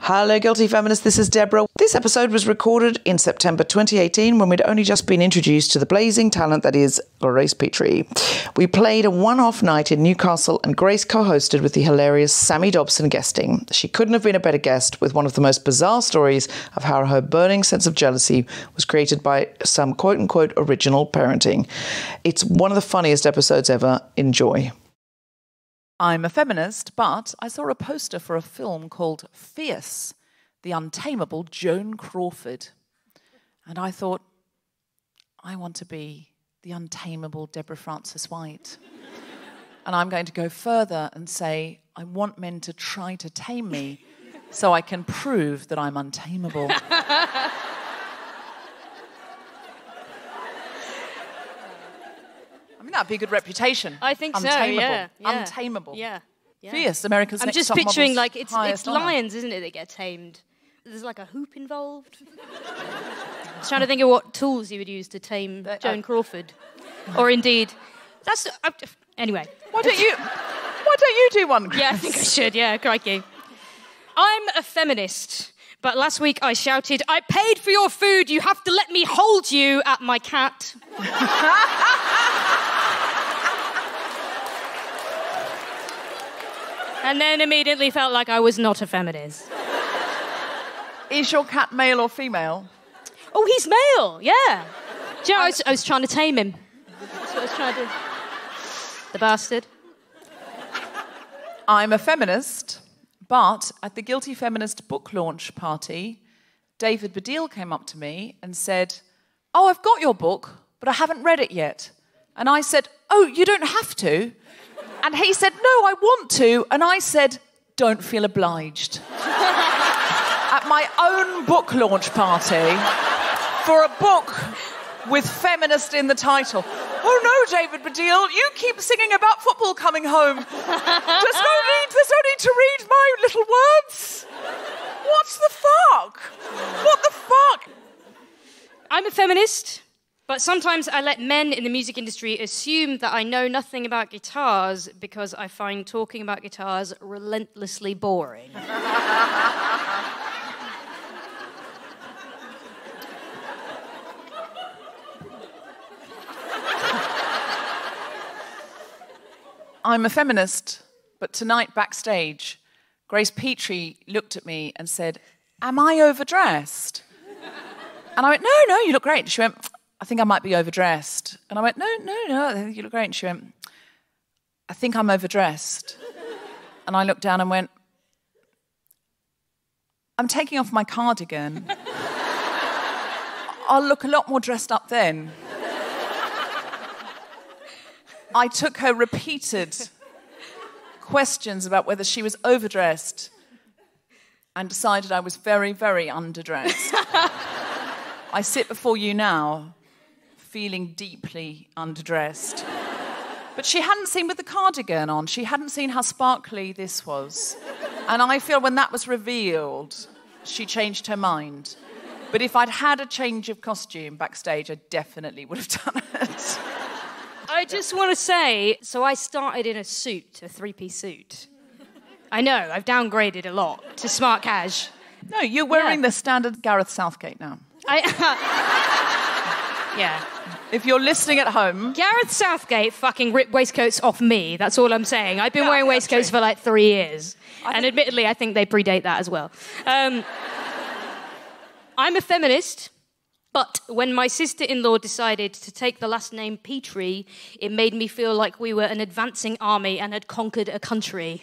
Hello, Guilty Feminists. This is Deborah. This episode was recorded in September 2018 when we'd only just been introduced to the blazing talent that is Grace Petrie. We played a one-off night in Newcastle and Grace co-hosted with the hilarious Sammy Dobson guesting. She couldn't have been a better guest with one of the most bizarre stories of how her burning sense of jealousy was created by some quote-unquote original parenting. It's one of the funniest episodes ever. Enjoy. I'm a feminist, but I saw a poster for a film called Fierce, the untamable Joan Crawford. And I thought, I want to be the untamable Deborah Frances White. And I'm going to go further and say, I want men to try to tame me so I can prove that I'm untamable. I mean, that'd be a good reputation. I think untamable. So, yeah. Untamable. Yeah. Fierce, America's I'm Next just Top picturing, Model's like, it's highest honour. lions, isn't it, that get tamed? There's, like, a hoop involved. I was trying to think of what tools you would use to tame Joan Crawford. Or indeed... Anyway. Why don't you do one, Chris? Yeah, I think I should, yeah, crikey. I'm a feminist, but last week I shouted, I paid for your food, you have to let me hold you, at my cat. And then immediately felt like I was not a feminist. Is your cat male or female? Oh, he's male, yeah. Do you know, I was trying to tame him. That's what I was trying to do. The bastard. I'm a feminist, but at the Guilty Feminist book launch party, David Baddiel came up to me and said, oh, I've got your book, but I haven't read it yet. And I said, oh, you don't have to. And he said, no, I want to. And I said, don't feel obliged. At my own book launch party for a book with feminist in the title. Oh no, David Baddiel, you keep singing about football coming home. There's no need to read my little words. What's the fuck? What the fuck? I'm a feminist, but sometimes I let men in the music industry assume that I know nothing about guitars because I find talking about guitars relentlessly boring. I'm a feminist, but tonight backstage, Grace Petrie looked at me and said, am I overdressed? And I went, no, you look great. And she went, I think I might be overdressed. And I went, no, I think you look great. And she went, I think I'm overdressed. And I looked down and went, I'm taking off my cardigan. I'll look a lot more dressed up then. I took her repeated questions about whether she was overdressed and decided I was very, very underdressed. I sit before you now feeling deeply underdressed. But she hadn't seen with the cardigan on. She hadn't seen how sparkly this was. And I feel when that was revealed, she changed her mind. But if I'd had a change of costume backstage, I definitely would have done it. I just want to say, so I started in a suit, a three-piece suit. I know, I've downgraded a lot to smart cash. No, you're wearing the standard Gareth Southgate now. Yeah. If you're listening at home... Gareth Southgate fucking ripped waistcoats off me, that's all I'm saying. I've been wearing waistcoats for like 3 years. Admittedly, I think they predate that as well. I'm a feminist... But when my sister-in-law decided to take the last name Petrie, it made me feel like we were an advancing army and had conquered a country.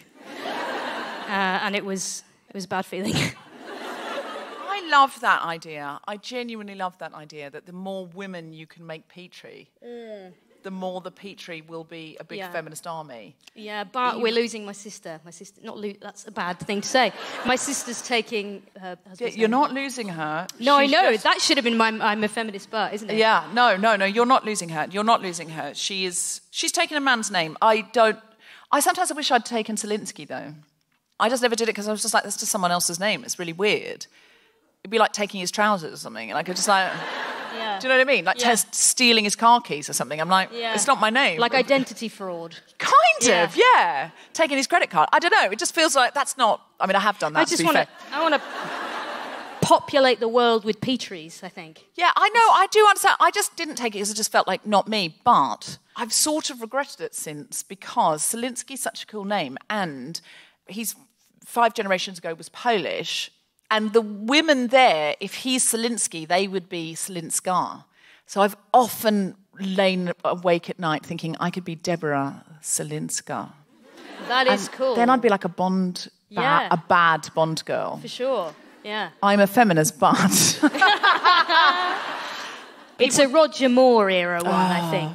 And it was a bad feeling. I love that idea. I genuinely love that idea, that the more women you can make Petrie, the more the Petrie will be a big feminist army. Yeah, but we're losing my sister. That's a bad thing to say. My sister's taking her husband's You're name. not losing her. No, I know. That should have been my I'm a feminist but, isn't it? Yeah, no, you're not losing her. You're not losing her. She's taken a man's name. I sometimes wish I'd taken Zelinsky, though. I just never did it because I was just like, that's just someone else's name. It's really weird. It'd be like taking his trousers or something. And I could just like... Yeah. Do you know what I mean? Like stealing his car keys or something. I'm like, it's not my name. Like identity fraud. Kind of, yeah. Taking his credit card. I don't know. It just feels like that's not... I mean, I have done that, I want to populate the world with Petries, I think. Yeah, I know. I do understand. I just didn't take it because it just felt like not me. But I've sort of regretted it since because Selinsky's such a cool name and he's 5 generations ago was Polish. And the women there, if he's Selinsky, they would be Selinska. So I've often lain awake at night thinking I could be Deborah Selinska. That is cool. Then I'd be like a bad Bond girl. For sure, yeah. I'm a feminist, but... It's a Roger Moore era one, I think.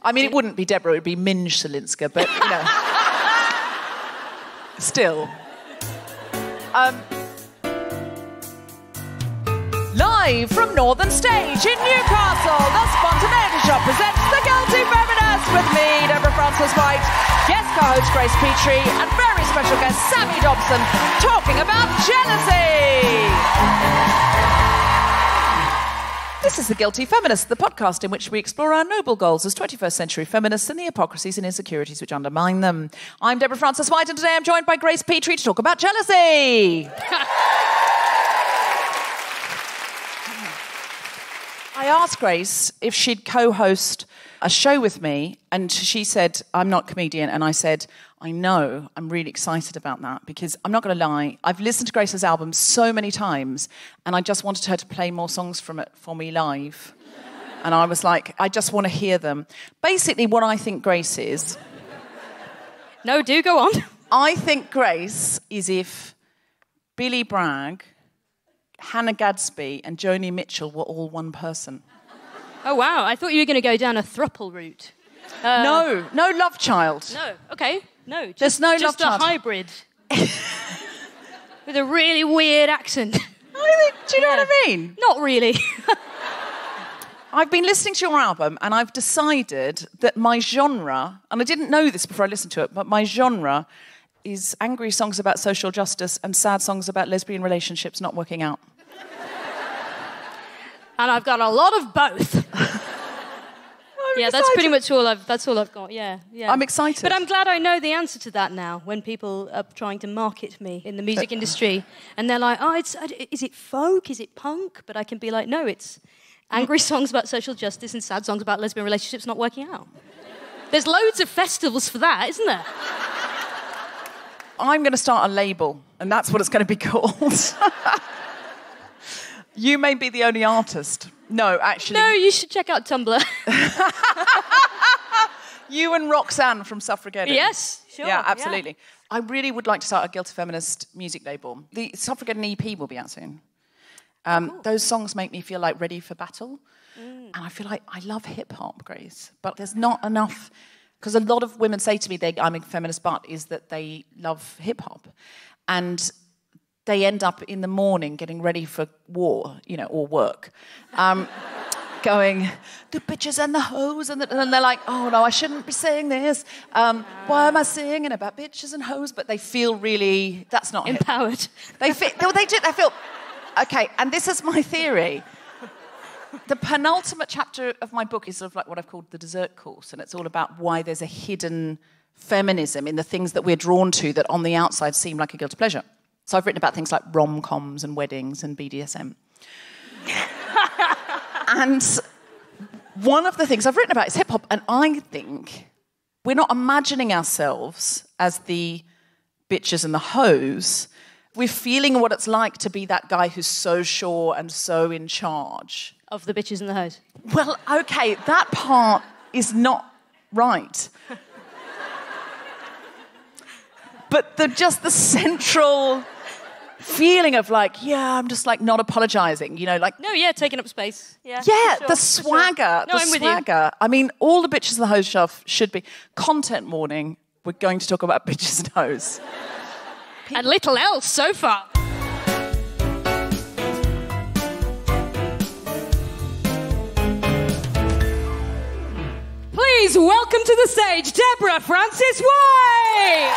I mean, it wouldn't be Deborah, it would be Minge Selinska, but, you know... Still. Live from Northern Stage in Newcastle, the Spontaneity Shop presents The Guilty Feminist with me, Deborah Frances-White, guest co-host Grace Petrie, and very special guest Sammy Dobson, talking about jealousy. This is The Guilty Feminist, the podcast in which we explore our noble goals as 21st century feminists and the hypocrisies and insecurities which undermine them. I'm Deborah Frances-White, and today I'm joined by Grace Petrie to talk about jealousy. I asked Grace if she'd co-host a show with me, and she said, I'm not a comedian. And I said, I know, I'm really excited about that, because I'm not going to lie, I've listened to Grace's album so many times, and I just wanted her to play more songs from it for me live. And I was like, I just want to hear them. Basically, what I think Grace is... No, do go on. I think Grace is if Billy Bragg, Hannah Gadsby and Joni Mitchell were all one person. Oh, wow. I thought you were going to go down a thruple route. No love child. No, okay. No, there's no love child. Just a hybrid. With a really weird accent. Do you know what I mean? Not really. I've been listening to your album and I've decided that my genre, and I didn't know this before I listened to it, but my genre is angry songs about social justice and sad songs about lesbian relationships not working out. And I've got a lot of both. That's pretty much all I've got, yeah. I'm excited. But I'm glad I know the answer to that now, when people are trying to market me in the music industry. And they're like, is it folk? Is it punk? But I can be like, no, it's angry songs about social justice and sad songs about lesbian relationships not working out. There's loads of festivals for that, isn't there? I'm going to start a label, and that's what it's going to be called. You may be the only artist. No, actually... No, you should check out Tumblr. You and Roxanne from Suffrageddon. Yes, sure. Yeah, absolutely. Yeah. I really would like to start a Guilty Feminist music label. The Suffrageddon EP will be out soon. Cool. Those songs make me feel like ready for battle. And I feel like I love hip-hop, Grace, but there's not enough... Because a lot of women say to me, I'm a feminist, but is that they love hip-hop. And they end up in the morning getting ready for war, or work. Going, the bitches and the hoes, and they're like, oh, no, I shouldn't be saying this. Why am I singing about bitches and hoes? But they feel really, that's not empowered. They feel, okay, and this is my theory. The penultimate chapter of my book is sort of like what I've called the dessert course, and it's all about why there's a hidden feminism in the things that we're drawn to that on the outside seem like a guilty pleasure. So I've written about things like rom-coms and weddings and BDSM. And one of the things I've written about is hip-hop, and I think we're not imagining ourselves as the bitches and the hoes. We're feeling what it's like to be that guy who's so sure and so in charge. Of the bitches and the hoes. Well, okay, that part is not right. But just the central feeling of like, yeah, I'm just like not apologising, like... No, yeah, taking up space. Yeah, yeah, sure, the swagger, sure. No, the swagger. I mean, all the bitches and the hoes stuff should be... Content warning, we're going to talk about bitches and hoes. And little else so far. Please welcome to the stage, Deborah Frances-White!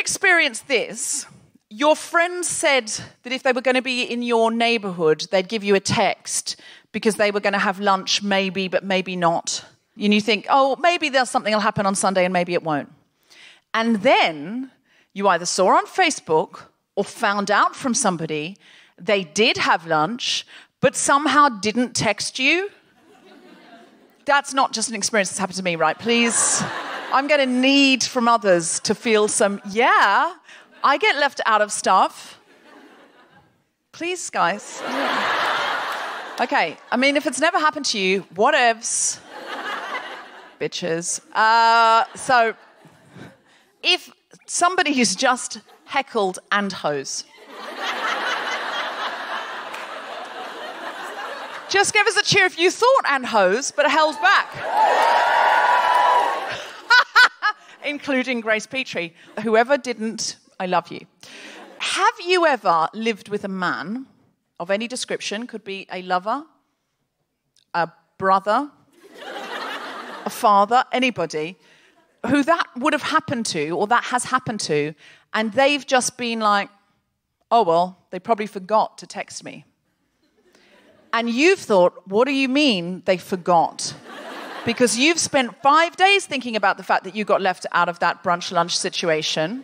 experienced this? Your friends said that if they were going to be in your neighbourhood, they'd give you a text because they were going to have lunch, maybe, but maybe not. And you think, oh, maybe there's something will happen on Sunday and maybe it won't. And then you either saw on Facebook or found out from somebody they did have lunch, but somehow didn't text you. That's not just an experience that's happened to me, right? Please, I'm going to need from others to feel some, yeah, I get left out of stuff. Please, guys. Okay, I mean, if it's never happened to you, whatevs. Bitches. So, if somebody is just heckled and hose, just give us a cheer if you thought and hose, but held back. Including Grace Petrie. Whoever didn't, I love you. Have you ever lived with a man of any description, could be a lover, a brother, a father, anybody, who that would have happened to, or that has happened to, and they've just been like, oh, well, they probably forgot to text me. And you've thought, what do you mean they forgot? Because you've spent 5 days thinking about the fact that you got left out of that brunch lunch situation.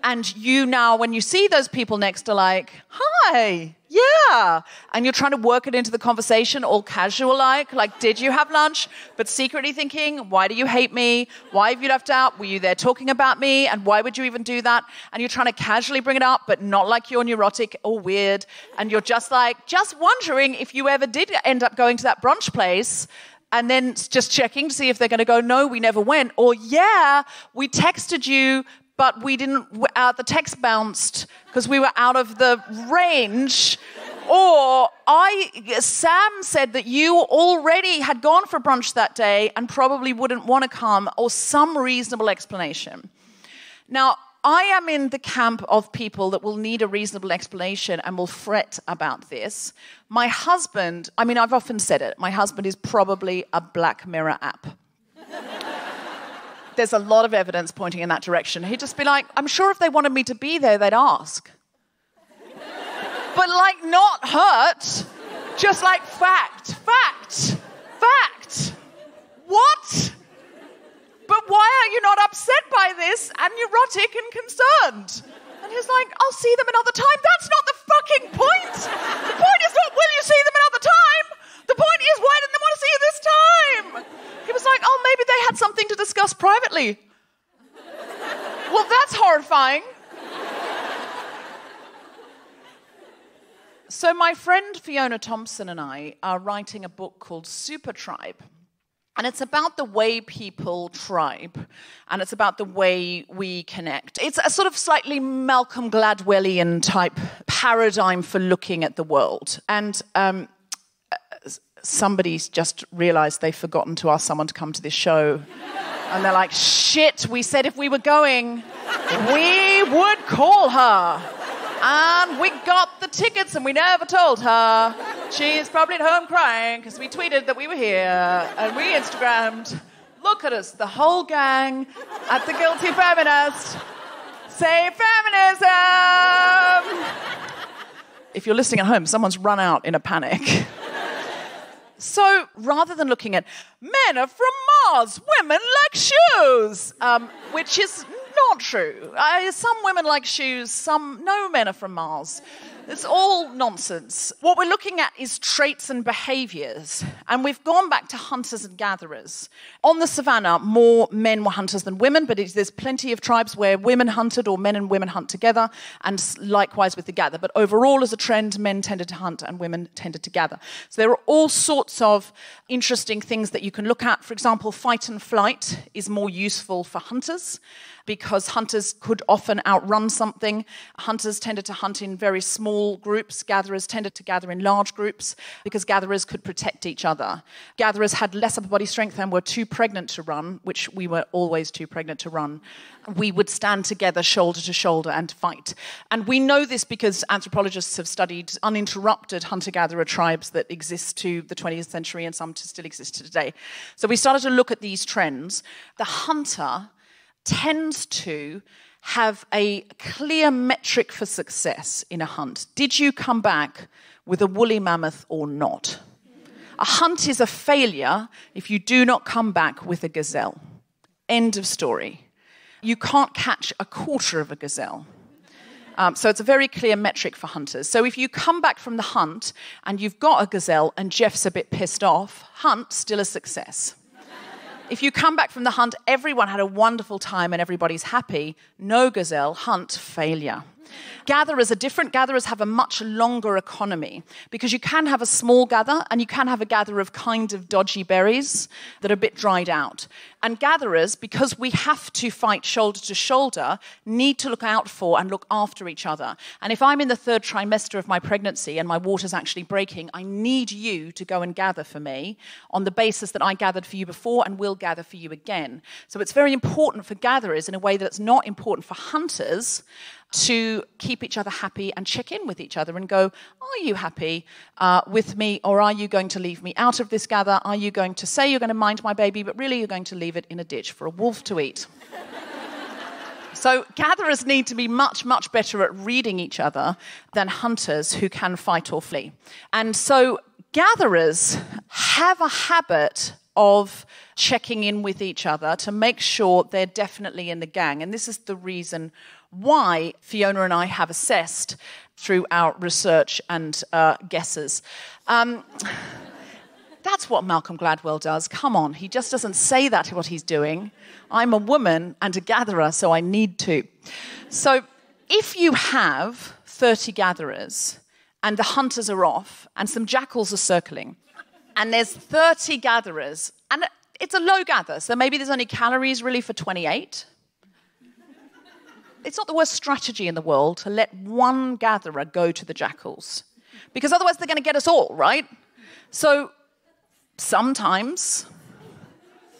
And you now, when you see those people next, are like, hi, yeah. And you're trying to work it into the conversation, all casual-like, did you have lunch? But secretly thinking, why do you hate me? Why have you left out? Were you there talking about me? And why would you even do that? And you're trying to casually bring it up, but not like you're neurotic or weird. And you're just wondering if you ever did end up going to that brunch place, and then just checking to see if they're going to go, no, we never went. Or, yeah, we texted you, but we didn't, the text bounced because we were out of the range. Or Sam said that you already had gone for brunch that day and probably wouldn't want to come, or some reasonable explanation. Now, I am in the camp of people that will need a reasonable explanation and will fret about this. My husband, I've often said it, my husband is probably a Black Mirror app. There's a lot of evidence pointing in that direction. He'd just be like, I'm sure if they wanted me to be there, they'd ask. But not hurt, just fact. What? But why are you not upset by this and neurotic and concerned? And he's like, I'll see them another time. That's not the fucking point. The point is not, will you see them another time? The point is, why didn't they want to see you this time? He was like, oh, maybe they had something to discuss privately. Well, that's horrifying. So my friend Fiona Thompson and I are writing a book called Super Tribe. And it's about the way people tribe, and it's about the way we connect. It's a sort of slightly Malcolm Gladwellian type paradigm for looking at the world. And somebody's just realised they've forgotten to ask someone to come to this show. And they're like, shit, we said if we were going, we would call her. And we got the tickets and we never told her. She's probably at home crying because we tweeted that we were here and we Instagrammed. Look at us, the whole gang at the Guilty Feminist. Say feminism! If you're listening at home, someone's run out in a panic. So rather than looking at men are from Mars, women like shoes, which is not true. Some women like shoes, no men are from Mars. It's all nonsense. What we're looking at is traits and behaviours. And we've gone back to hunters and gatherers. On the savannah, more men were hunters than women, but there's plenty of tribes where women hunted or men and women hunt together, and likewise with the gather. But overall, as a trend, men tended to hunt and women tended to gather. So there are all sorts of interesting things that you can look at. For example, fight and flight is more useful for hunters, because hunters could often outrun something. Hunters tended to hunt in very small groups. Gatherers tended to gather in large groups because gatherers could protect each other. Gatherers had less upper body strength and were too pregnant to run, which we were always too pregnant to run. We would stand together shoulder to shoulder and fight. And we know this because anthropologists have studied uninterrupted hunter-gatherer tribes that exist to the 20th century and some still exist today. So we started to look at these trends. The hunter tends to have a clear metric for success in a hunt. Did you come back with a woolly mammoth or not? A hunt is a failure if you do not come back with a gazelle. End of story. You can't catch a quarter of a gazelle. So it's a very clear metric for hunters. So if you come back from the hunt and you've got a gazelle and Jeff's a bit pissed off, hunt, still a success. If you come back from the hunt, everyone had a wonderful time and everybody's happy, no gazelle, hunt, failure. Gatherers are different. Gatherers have a much longer economy because you can have a small gather and you can have a gather of kind of dodgy berries that are a bit dried out. And gatherers, because we have to fight shoulder to shoulder, need to look out for and look after each other. And if I'm in the 3rd trimester of my pregnancy and my water's actually breaking, I need you to go and gather for me on the basis that I gathered for you before and will gather for you again. So it's very important for gatherers in a way that's not important for hunters to keep each other happy and check in with each other and go, are you happy with me, or are you going to leave me out of this gather? Are you going to say you're going to mind my baby, but really you're going to leave it in a ditch for a wolf to eat? So gatherers need to be much, much better at reading each other than hunters who can fight or flee. And so gatherers have a habit of checking in with each other to make sure they're definitely in the gang. And this is the reason why Fiona and I have assessed through our research and guesses. That's what Malcolm Gladwell does. Come on, he just doesn't say that what he's doing. I'm a woman and a gatherer, so I need to. So if you have 30 gatherers and the hunters are off and some jackals are circling and there's 30 gatherers and it's a low gather, so maybe there's only calories really for 28. It's not the worst strategy in the world to let one gatherer go to the jackals, because otherwise they're going to get us all, right? So sometimes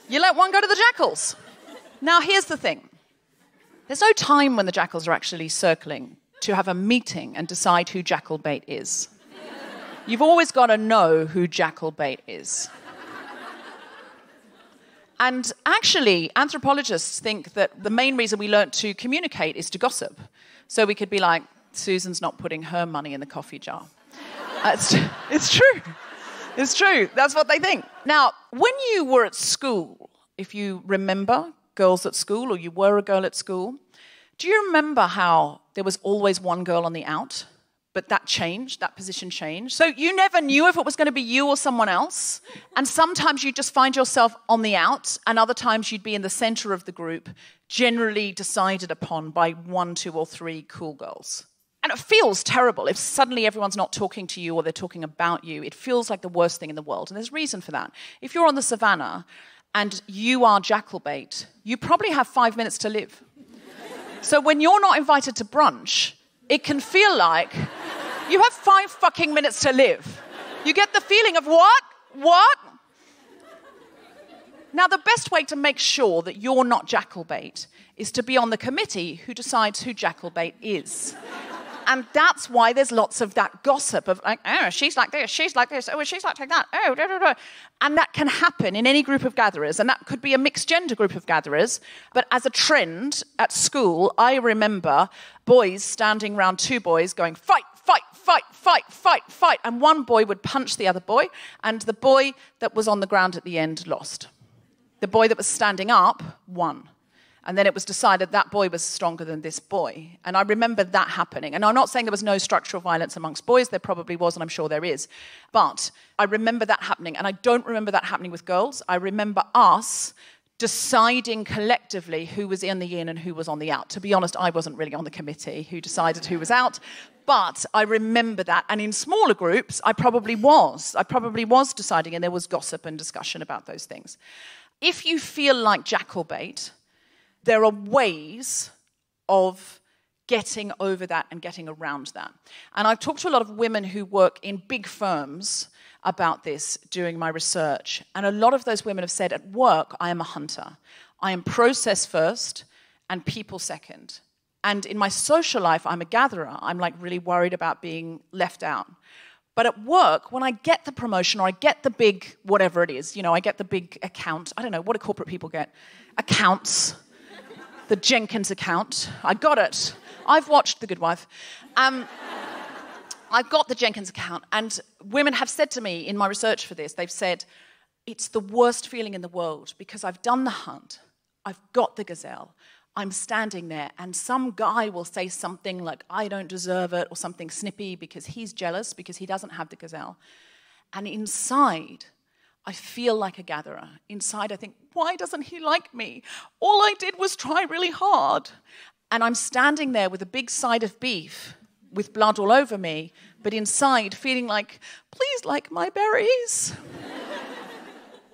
you let one go to the jackals. Now, here's the thing. There's no time when the jackals are actually circling to have a meeting and decide who jackal bait is. You've always got to know who jackal bait is. And actually, anthropologists think that the main reason we learnt to communicate is to gossip. So we could be like, Susan's not putting her money in the coffee jar. It's true. It's true. That's what they think. Now, when you were at school, if you remember girls at school, or you were a girl at school, do you remember how there was always one girl on the out? But that changed, that position changed. So you never knew if it was going to be you or someone else. And sometimes you'd just find yourself on the out, and other times you'd be in the center of the group, generally decided upon by 1, 2, or 3 cool girls. And it feels terrible if suddenly everyone's not talking to you or they're talking about you. It feels like the worst thing in the world. And there's reason for that. If you're on the savannah and you are jackal bait, you probably have 5 minutes to live. So when you're not invited to brunch, it can feel like you have 5 fucking minutes to live. You get the feeling of what? What? Now, the best way to make sure that you're not jackal bait is to be on the committee who decides who jackal bait is. And that's why there's lots of that gossip of like, oh, she's like this, oh, she's like that, oh, da, da, da. And that can happen in any group of gatherers, and that could be a mixed gender group of gatherers. But as a trend at school, I remember boys standing around 2 boys going, fight, fight, fight, fight, fight, fight. And one boy would punch the other boy, and the boy that was on the ground at the end lost. The boy that was standing up won. And then it was decided that boy was stronger than this boy. And I remember that happening. And I'm not saying there was no structural violence amongst boys. There probably was, and I'm sure there is. But I remember that happening. And I don't remember that happening with girls. I remember us deciding collectively who was in the in and who was on the out. To be honest, I wasn't really on the committee who decided who was out. But I remember that. And in smaller groups, I probably was. I probably was deciding, and there was gossip and discussion about those things. If you feel like jackal bait, there are ways of getting over that and getting around that. And I've talked to a lot of women who work in big firms about this during my research. And a lot of those women have said, at work, I am a hunter. I am process first and people second. And in my social life, I'm a gatherer. I'm like really worried about being left out. But at work, when I get the promotion or I get the big whatever it is, I get the big account. I don't know, what do corporate people get? Accounts. the Jenkins account. I got it. I've watched The Good Wife. I've got the Jenkins account, and women have said to me in my research for this, they've said, it's the worst feeling in the world because I've done the hunt, I've got the gazelle, I'm standing there, and some guy will say something like, I don't deserve it, or something snippy because he's jealous because he doesn't have the gazelle. And inside, I feel like a gatherer. Inside, I think, why doesn't he like me? All I did was try really hard. And I'm standing there with a big side of beef with blood all over me, but inside feeling like, please like my berries.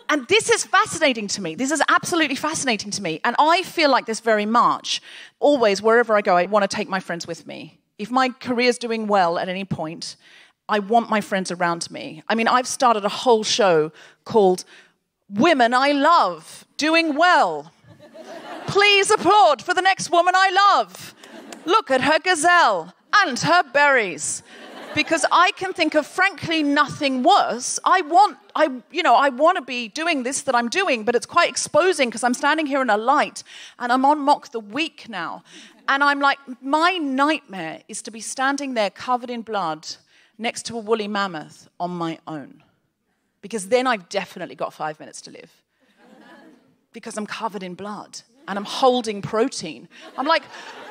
And this is fascinating to me. This is absolutely fascinating to me. And I feel like this very much. Always, wherever I go, I want to take my friends with me. If my career's doing well at any point, I want my friends around me. I mean, I've started a whole show called Women I Love Doing Well. Please applaud for the next woman I love. Look at her gazelle and her berries. Because I can think of, frankly, nothing worse. I want to be doing this that I'm doing, but it's quite exposing because I'm standing here in a light and I'm on Mock the Week now. And I'm like, my nightmare is to be standing there covered in blood next to a woolly mammoth on my own. Because then I've definitely got 5 minutes to live. Because I'm covered in blood and I'm holding protein. I'm like,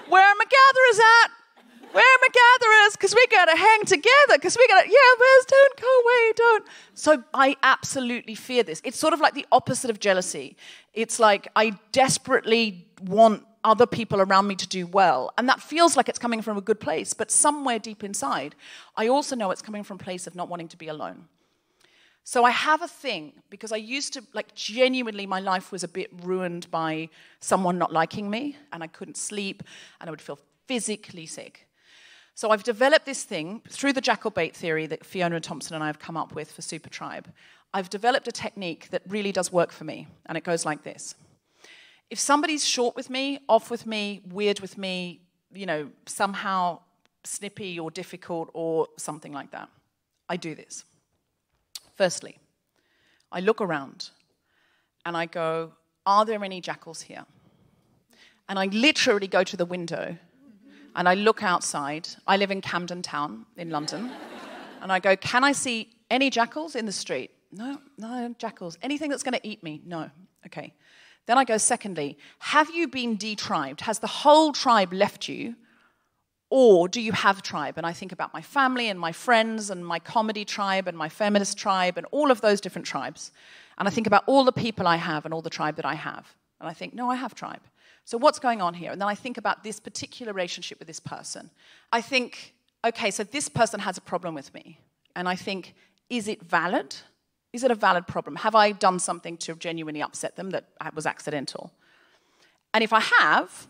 where are my gatherers at? Where are my gatherers? Because we got to hang together. Because we got to, Wes, don't go away, don't. So I absolutely fear this. It's sort of like the opposite of jealousy. It's like I desperately want other people around me to do well. And that feels like it's coming from a good place. But somewhere deep inside, I also know it's coming from a place of not wanting to be alone. So I have a thing, because I used to, genuinely, my life was a bit ruined by someone not liking me, and I couldn't sleep, and I would feel physically sick. So I've developed this thing through the jackal bait theory that Fiona and Dobson and I have come up with for Super Tribe. I've developed a technique that really does work for me, and it goes like this. If somebody's short with me, off with me, weird with me, somehow snippy or difficult or something like that, I do this. Firstly, I look around and I go, are there any jackals here? And I literally go to the window and I look outside. I live in Camden Town in London. And I go, can I see any jackals in the street? No jackals. Anything that's going to eat me? No. Okay. Then I go, secondly, have you been detribed? Has the whole tribe left you? Or do you have tribe? And I think about my family and my friends and my comedy tribe and my feminist tribe and all of those different tribes. And I think about all the people I have and all the tribe that I have. And I think, no, I have tribe. So what's going on here? And then I think about this particular relationship with this person. I think, okay, so this person has a problem with me. And I think, is it valid? Is it a valid problem? Have I done something to genuinely upset them that was accidental? And if I have,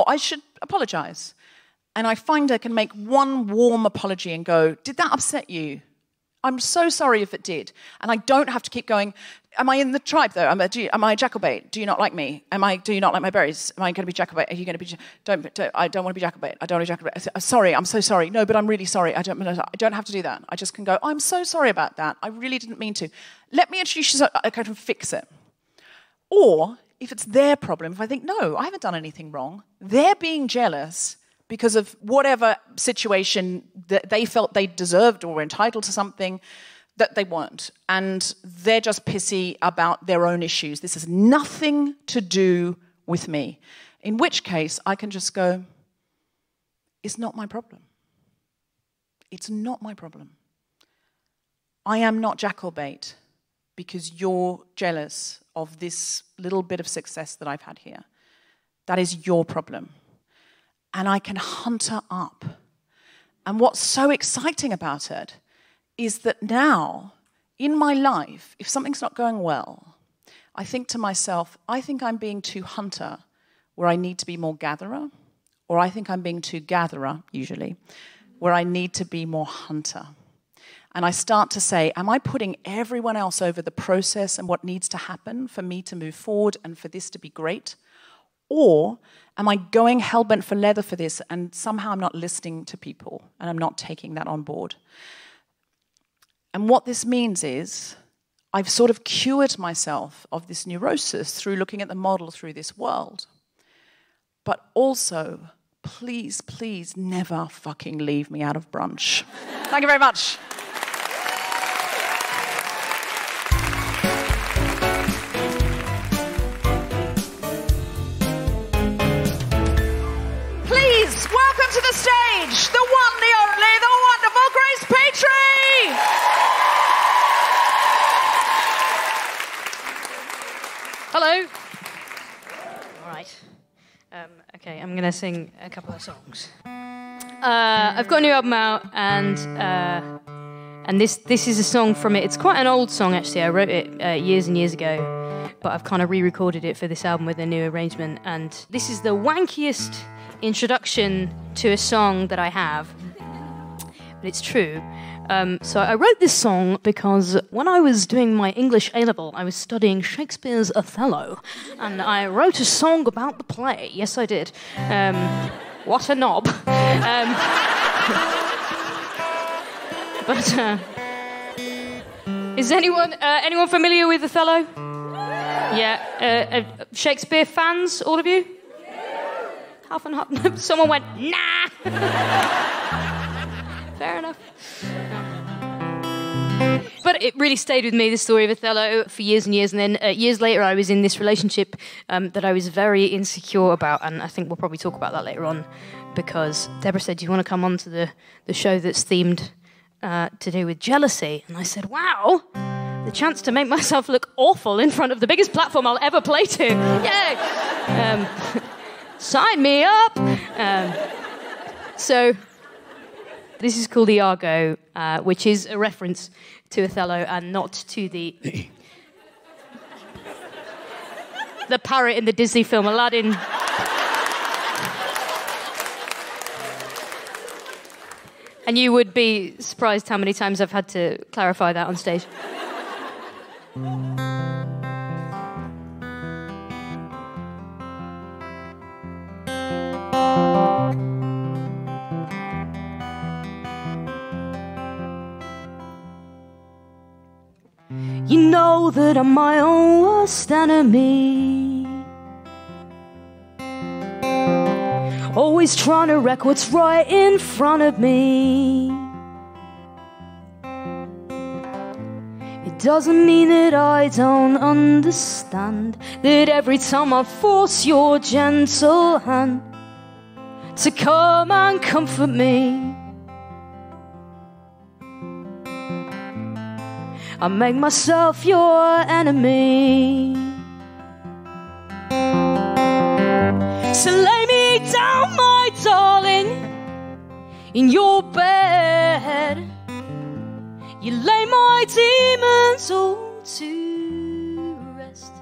I should apologize. And I find I can make one warm apology and go, did that upset you? I'm so sorry if it did. And I don't have to keep going, am I in the tribe though? Am I a jackalbait? Do you not like me? Do you not like my berries? Am I going to be jackalbait? Are you going to be, I don't want to be jackalbait. I don't want to be jackalbait. Sorry, I'm so sorry. No, but I'm really sorry. I don't have to do that. I just can go, I'm so sorry about that. I really didn't mean to. Let me introduce you, I kind of fix it. Or if it's their problem, if I think, no, I haven't done anything wrong. They're being jealous because of whatever situation that they felt they deserved or were entitled to something that they weren't. And they're just pissy about their own issues. This has nothing to do with me. In which case, I can just go, it's not my problem. It's not my problem. I am not jackalbait because you're jealous of this little bit of success that I've had here. That is your problem. And I can hunt her up. And what's so exciting about it is that now, in my life, if something's not going well, I think to myself, I think I'm being too hunter, where I need to be more gatherer, or I think I'm being too gatherer, usually, where I need to be more hunter. And I start to say, am I putting everyone else over the process and what needs to happen for me to move forward and for this to be great? Or am I going hellbent for leather for this and somehow I'm not listening to people and I'm not taking that on board? And what this means is I've sort of cured myself of this neurosis through looking at the model through this world. but also, please, please never fucking leave me out of brunch. Thank you very much. Please welcome to the stage the one, the only, the wonderful Grace Petrie! Hello. All right. Okay, I'm going to sing a couple of songs. I've got a new album out, and this is a song from it. It's quite an old song, actually. I wrote it years and years ago, but I've kind of re-recorded it for this album with a new arrangement. And this is the wankiest introduction to a song that I have, but it's true. So I wrote this song because when I was doing my English A-level, I was studying Shakespeare's Othello, and I wrote a song about the play. Yes, I did. What a knob. But is anyone familiar with Othello? Yeah. Shakespeare fans, all of you? Half and half. Someone went, nah. Fair enough. But it really stayed with me, the story of Othello, for years and years. And then years later, I was in this relationship that I was very insecure about. And I think we'll probably talk about that later on, because Deborah said, do you want to come on to the show that's themed to do with jealousy? And I said, wow, the chance to make myself look awful in front of the biggest platform I'll ever play to. Yay! Sign me up! So this is called Iago, which is a reference to Othello and not to the parrot in the Disney film Aladdin. And you would be surprised how many times I've had to clarify that on stage. You know that I'm my own worst enemy, always trying to wreck what's right in front of me. It doesn't mean that I don't understand that every time I force your gentle hand to come and comfort me, I make myself your enemy. So lay me down, my darling, in your bed. You lay my demons all to rest.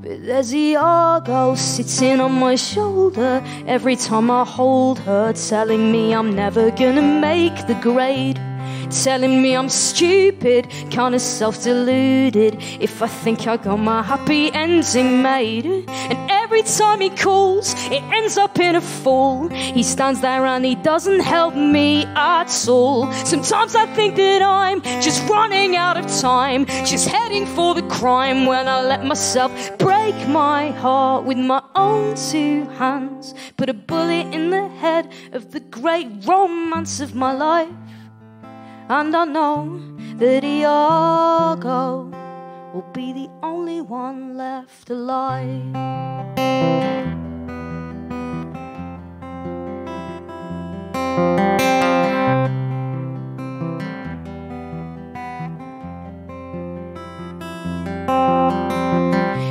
But there's Iago sitting on my shoulder every time I hold her, telling me I'm never gonna make the grade, telling me I'm stupid, kinda self-deluded if I think I got my happy ending made. And every time he calls, it ends up in a fall. He stands there and he doesn't help me at all. Sometimes I think that I'm just running out of time, just heading for the crime, when I let myself break my heart with my own two hands, put a bullet in the head of the great romance of my life. And I know that Iago will be the only one left alive.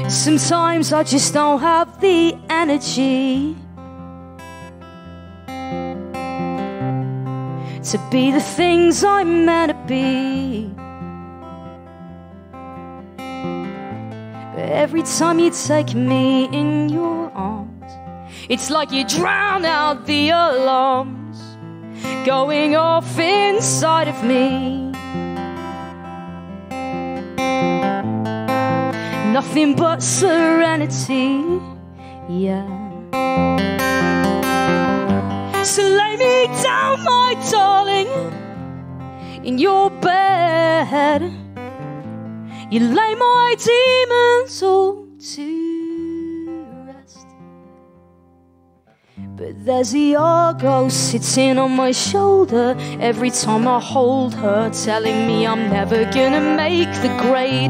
Sometimes I just don't have the energy to be the things I'm meant to be. But every time you take me in your arms, it's like you drown out the alarms going off inside of me. Nothing but serenity, yeah. So lay me down, my darling, in your bed. You lay my demons all to rest. But there's the Argo sitting on my shoulder every time I hold her, telling me I'm never gonna make the grade,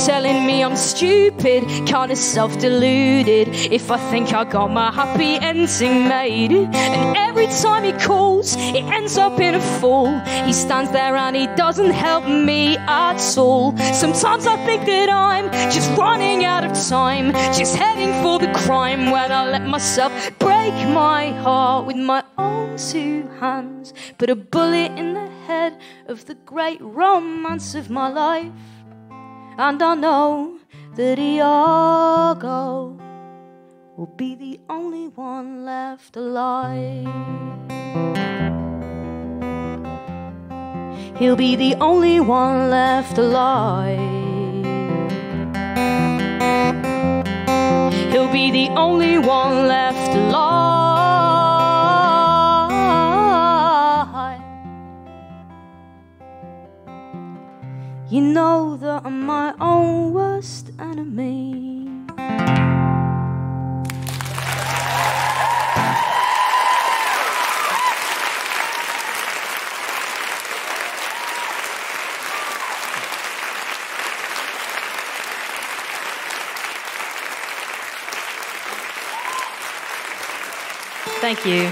telling me I'm stupid, kinda self-deluded if I think I got my happy ending made. And every time he calls, it ends up in a fall. He stands there and he doesn't help me at all. Sometimes I think that I'm just running out of time, just heading for the crime, when I let myself break my heart with my own two hands, put a bullet in the head of the great romance of my life. And I know that Iago will be the only one left alive. He'll be the only one left alive. He'll be the only one left alive. You know that I'm my own worst enemy. Thank you.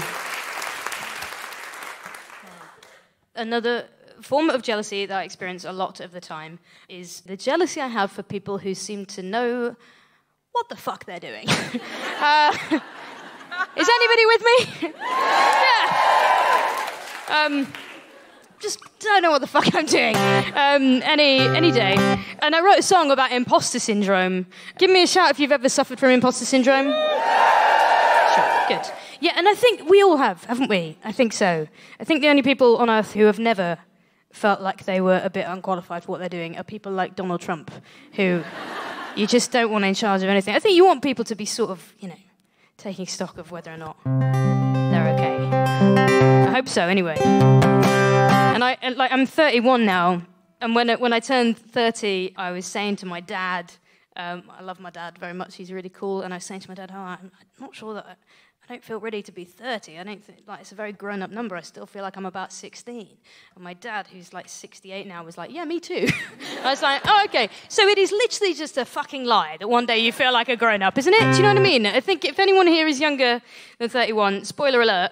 Another form of jealousy that I experience a lot of the time is the jealousy I have for people who seem to know what the fuck they're doing. Is anybody with me? Yeah. Just don't know what the fuck I'm doing any day. And I wrote a song about imposter syndrome. Give me a shout if you've ever suffered from imposter syndrome. Sure, good. Yeah, and I think we all have, haven't we? I think so. I think the only people on earth who have never felt like they were a bit unqualified for what they're doing are people like Donald Trump, who you just don't want in charge of anything. I think you want people to be sort of, taking stock of whether or not they're okay. I hope so, anyway. And I'm 31 now, and when I turned 30, I was saying to my dad, I love my dad very much, he's really cool, and I was saying to my dad, I'm not sure that I don't feel ready to be 30. I don't think, it's a very grown-up number. I still feel like I'm about 16. And my dad, who's 68 now, was like, yeah, me too. I was like, oh, okay. So it is literally just a fucking lie that one day you feel like a grown-up, isn't it? Do you know what I mean? I think if anyone here is younger than 31, spoiler alert,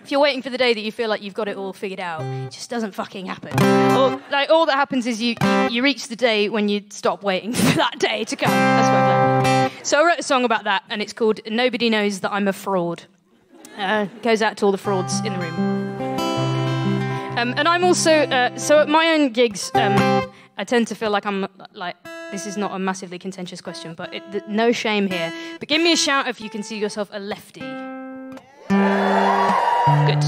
if you're waiting for the day that you feel like you've got it all figured out, it just doesn't fucking happen. All that happens is you reach the day when you stop waiting for that day to come. That's what I've learned. So I wrote a song about that, and it's called Nobody Knows That I'm a Fraud. It goes out to all the frauds in the room. And I'm also, so at my own gigs, I tend to feel like I'm, this is not a massively contentious question, but no shame here. But give me a shout if you consider yourself a lefty. Good.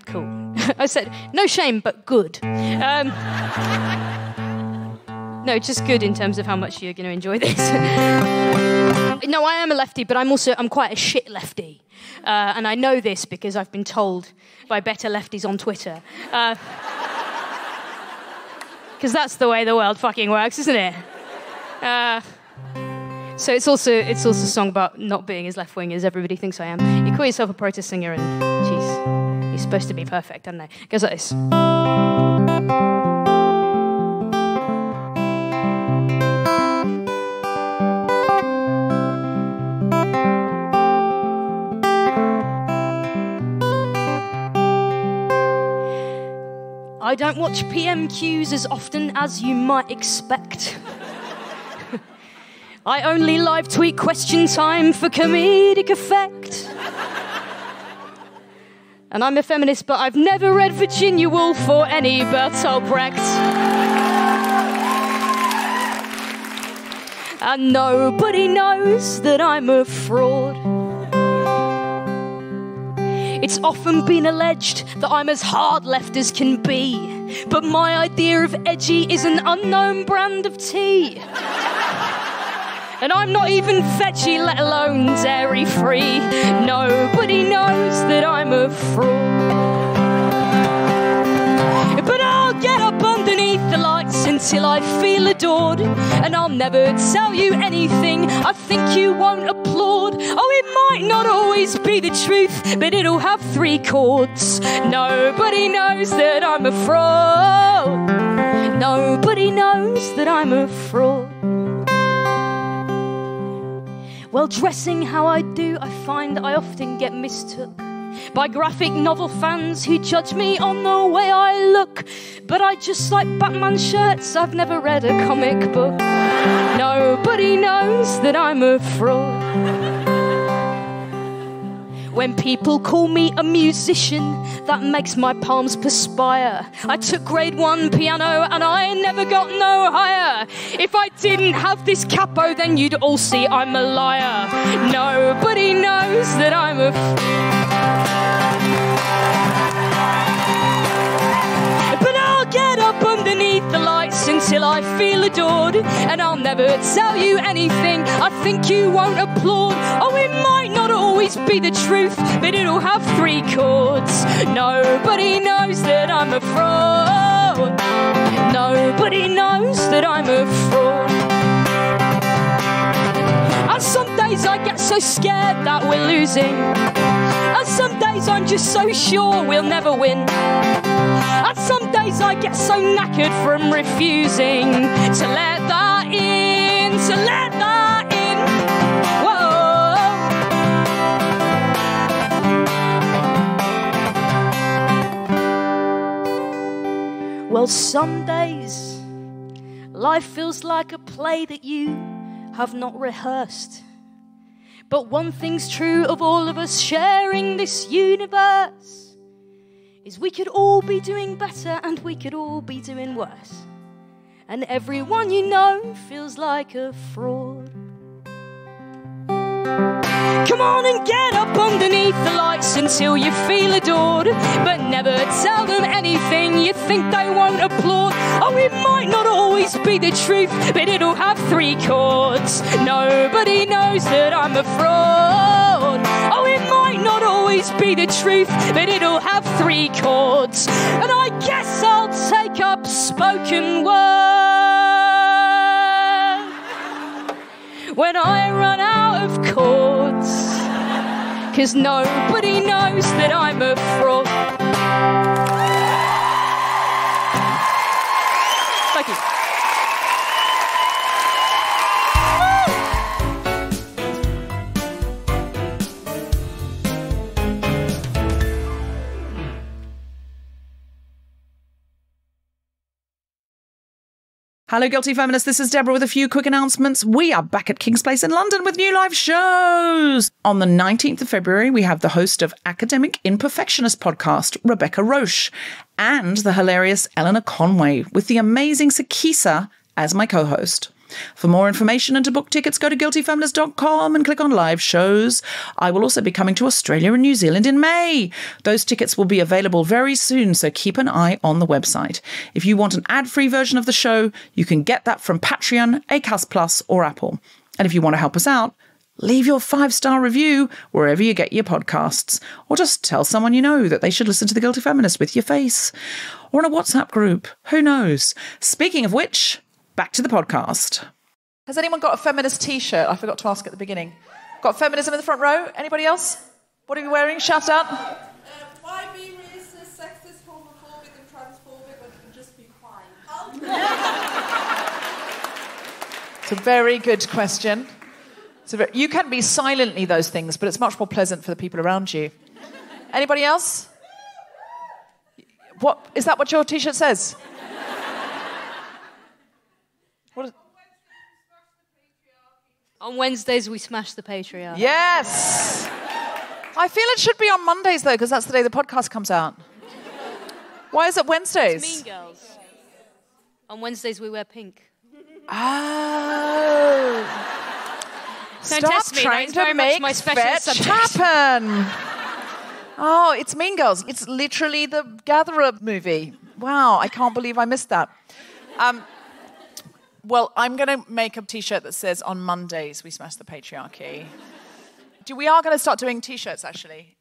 Cool. I said, no shame, but good. No, just good in terms of how much you're going to enjoy this. No, I am a lefty, but I'm quite a shit lefty. And I know this because I've been told by better lefties on Twitter. Because that's the way the world fucking works, isn't it? So it's also a song about not being as left-wing as everybody thinks I am. You call yourself a protest singer and, jeez, you're supposed to be perfect, aren't they? It goes like this. I don't watch PMQs as often as you might expect. I only live tweet question time for comedic effect. And I'm a feminist, but I've never read Virginia Woolf or any Bertolt Brecht. And nobody knows that I'm a fraud. It's often been alleged that I'm as hard left as can be, but my idea of edgy is an unknown brand of tea. And I'm not even veggie, let alone dairy-free. Nobody knows that I'm a fraud. But I'll get up underneath the lights until I feel adored, and I'll never tell you anything I think you won't applaud. applaud. Oh, it might not always be the truth, but it'll have 3 chords. Nobody knows that I'm a fraud. Nobody knows that I'm a fraud. Well, dressing how I do, I find I often get mistook by graphic novel fans who judge me on the way I look. But I just like Batman shirts, I've never read a comic book. Nobody knows that I'm a fraud. When people call me a musician, that makes my palms perspire. I took grade 1 piano and I never got no higher. If I didn't have this capo, then you'd all see I'm a liar. Nobody knows that I'm a But I'll get up underneath the lights until I feel adored, and I'll never tell you anything I think you won't applaud. Oh, it might not always be the truth, but it'll have 3 chords. Nobody knows that I'm a fraud. Nobody knows that I'm a fraud. And some days I get so scared that we're losing, and some days I'm just so sure we'll never win. And some days I get so knackered from refusing to let that in, to let that in. Whoa. Well, some days life feels like a play that you have not rehearsed. But one thing's true of all of us sharing this universe, is we could all be doing better and we could all be doing worse. And everyone you know feels like a fraud. Come on and get up underneath the lights until you feel adored, but never tell them anything you think they won't applaud. Oh, it might not always be the truth, but it'll have 3 chords. Nobody knows that I'm a fraud. Oh, it might not always be the truth, but it'll have 3 chords. And I guess I'll take up spoken word when I run out of chords, 'cause nobody knows that I'm a fraud. Thank you. Hello, Guilty Feminists. This is Deborah with a few quick announcements. We are back at King's Place in London with new live shows. On the 19th of February, we have the host of Academic Imperfectionist podcast, Rebecca Roche, and the hilarious Eleanor Conway, with the amazing Sakisa as my co-host. For more information and to book tickets, go to guiltyfeminist.com and click on live shows. I will also be coming to Australia and New Zealand in May. Those tickets will be available very soon, so keep an eye on the website. If you want an ad-free version of the show, you can get that from Patreon, Acast Plus, or Apple. And if you want to help us out, leave your 5-star review wherever you get your podcasts, or just tell someone you know that they should listen to The Guilty Feminist with your face, or in a WhatsApp group. Who knows? Speaking of which, back to the podcast. Has anyone got a feminist T-shirt? I forgot to ask at the beginning. Got feminism in the front row? Anybody else? What are you wearing? Shout out. Why be racist, sexist, homophobic, and transphobic when you can just be quiet? It's a very good question. You can be silently those things, but it's much more pleasant for the people around you. Anybody else? What is that? What your T-shirt says? What is... On Wednesdays, we smash the patriarchy. Yes! I feel it should be on Mondays, though, because that's the day the podcast comes out. Why is it Wednesdays? It's Mean Girls. On Wednesdays, we wear pink. Oh. Don't Stop test me. trying That's very to much make my special fetch subject. happen. Oh, it's Mean Girls. It's literally the Gatherer movie. Wow, I can't believe I missed that. Well, I'm going to make a T-shirt that says, on Mondays, we smash the patriarchy. We are going to start doing T-shirts, actually.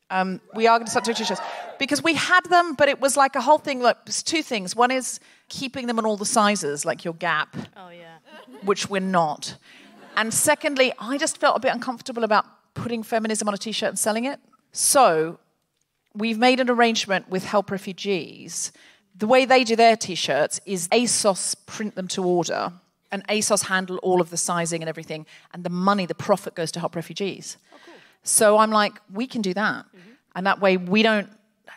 We are going to start doing T-shirts. Because we had them, but it was like a whole thing. Like, there's 2 things. One is keeping them in all the sizes, like your Gap. Oh, yeah. Which we're not. And secondly, I just felt a bit uncomfortable about putting feminism on a T-shirt and selling it. So we've made an arrangement with Help Refugees. The way they do their T-shirts is ASOS print them to order, and ASOS handle all of the sizing and everything, and the money, the profit goes to Help Refugees. Oh, cool. So I'm like, we can do that. Mm-hmm. And that way we don't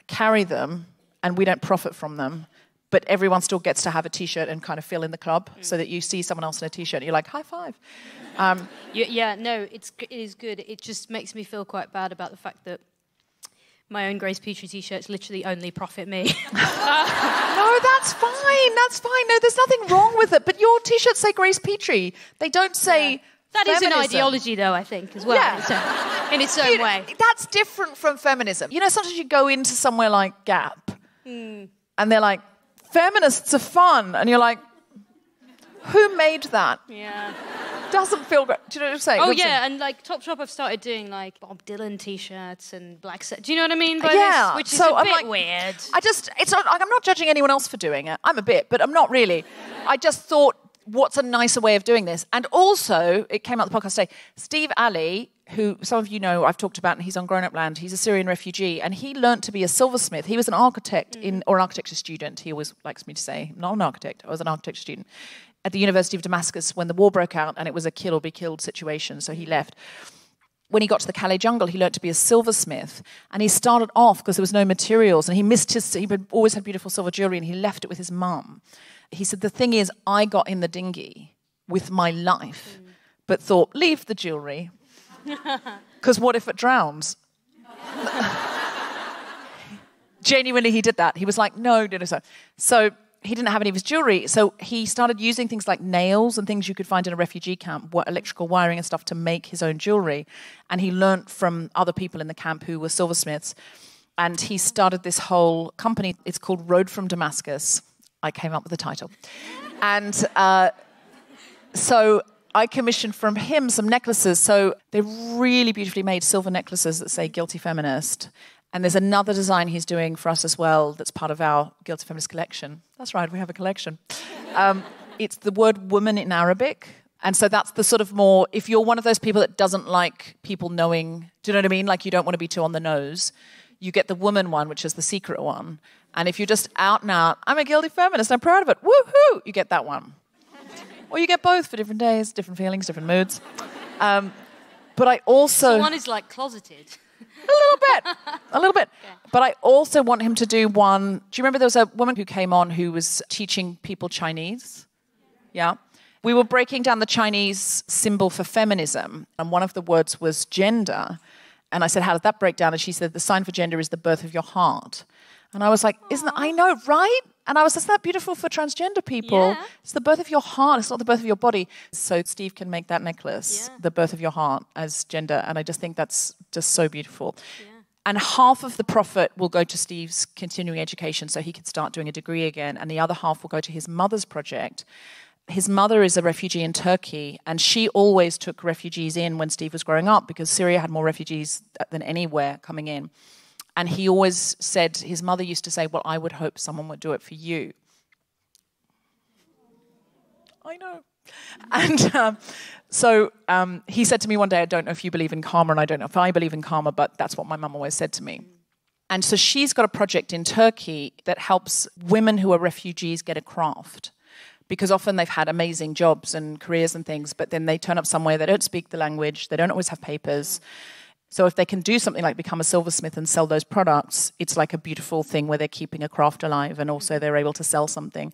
carry them and we don't profit from them, but everyone still gets to have a T-shirt and kind of feel in the club so that you see someone else in a T-shirt and you're like, high five. It is good. It just makes me feel quite bad about the fact that my own Grace Petrie T-shirts literally only profit me. No, that's fine. That's fine. No, there's nothing wrong with it. But your T-shirts say Grace Petrie. They don't say... Yeah. That feminism. Is an ideology, though, I think, as well, in its own way. That's different from feminism. You know, sometimes you go into somewhere like Gap, and they're like, feminists are fun. And you're like, who made that? Yeah. Doesn't feel great. Do you know what I'm saying? Oh, yeah, and like Topshop have started doing like Bob Dylan T-shirts and black set. Do you know what I mean by this? Which is a bit weird. I'm not judging anyone else for doing it. I'm a bit, but I'm not really. I just thought, what's a nicer way of doing this? And also, it came out the podcast today, Steve Ali, who some of you know I've talked about, and he's on Grown Up Land, he's a Syrian refugee, and he learnt to be a silversmith. He was an architect, or an architecture student, he always likes me to say. Not an architect, I was an architecture student, at the University of Damascus when the war broke out, and it was a kill or be killed situation, so he left. When he got to the Calais jungle, he learnt to be a silversmith, and he started off because there was no materials, and he always had beautiful silver jewellery, and he left it with his mum. He said, the thing is, I got in the dinghy with my life, but thought, leave the jewellery, because what if it drowns? Genuinely, he did that. He was like, no. So he didn't have any of his jewellery, so he started using things like nails and things you could find in a refugee camp, electrical wiring and stuff, to make his own jewellery. And he learnt from other people in the camp who were silversmiths, and he started this whole company. It's called Road from Damascus. I came up with the title. And so I commissioned from him some necklaces. So they're really beautifully made silver necklaces that say Guilty Feminist. And there's another design he's doing for us as well that's part of our Guilty Feminist collection. That's right, we have a collection. It's the word woman in Arabic. And so that's the sort of more, if you're one of those people that doesn't like people knowing, do you know what I mean? Like you don't want to be too on the nose. You get the woman one, which is the secret one. And if you're just out and out, I'm a guilty feminist, I'm proud of it, woohoo, you get that one. Or you get both for different days, different feelings, different moods. But I also... So one is like closeted. A little bit. Yeah. But I also want him to do one... Do you remember there was a woman who came on who was teaching people Chinese? Yeah. We were breaking down the Chinese symbol for feminism, and one of the words was gender. And I said, how did that break down? And she said, the sign for gender is the birth of your heart. And I was like, I know, right? And I was, isn't that beautiful for transgender people? Yeah. It's the birth of your heart. It's not the birth of your body. So Steve can make that necklace, the birth of your heart, as gender. And I just think that's just so beautiful. Yeah. And half of the profit will go to Steve's continuing education so he can start doing a degree again. And the other half will go to his mother's project. His mother is a refugee in Turkey, and she always took refugees in when Steve was growing up because Syria had more refugees than anywhere coming in. And he always said, his mother used to say, well, I would hope someone would do it for you. I know. And so he said to me one day, I don't know if you believe in karma, and I don't know if I believe in karma, but that's what my mum always said to me. And so she's got a project in Turkey that helps women who are refugees get a craft. Because often they've had amazing jobs and careers and things, but then they turn up somewhere, they don't speak the language, they don't always have papers. So if they can do something like become a silversmith and sell those products, it's like a beautiful thing where they're keeping a craft alive and also they're able to sell something.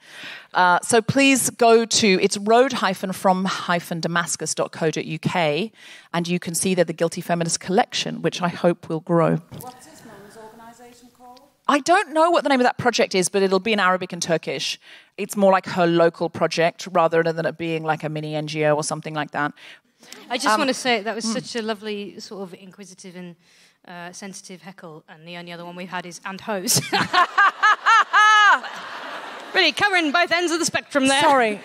So please go to, it's road-from-damascus.co.uk, and you can see there the Guilty Feminist collection, which I hope will grow. What's his mum's organisation called? I don't know what the name of that project is, but it'll be in Arabic and Turkish. It's more like her local project rather than it being like a mini NGO or something like that. I just want to say that was such a lovely sort of inquisitive and sensitive heckle, and the only other one we've had is and hose. Really covering both ends of the spectrum there. Sorry.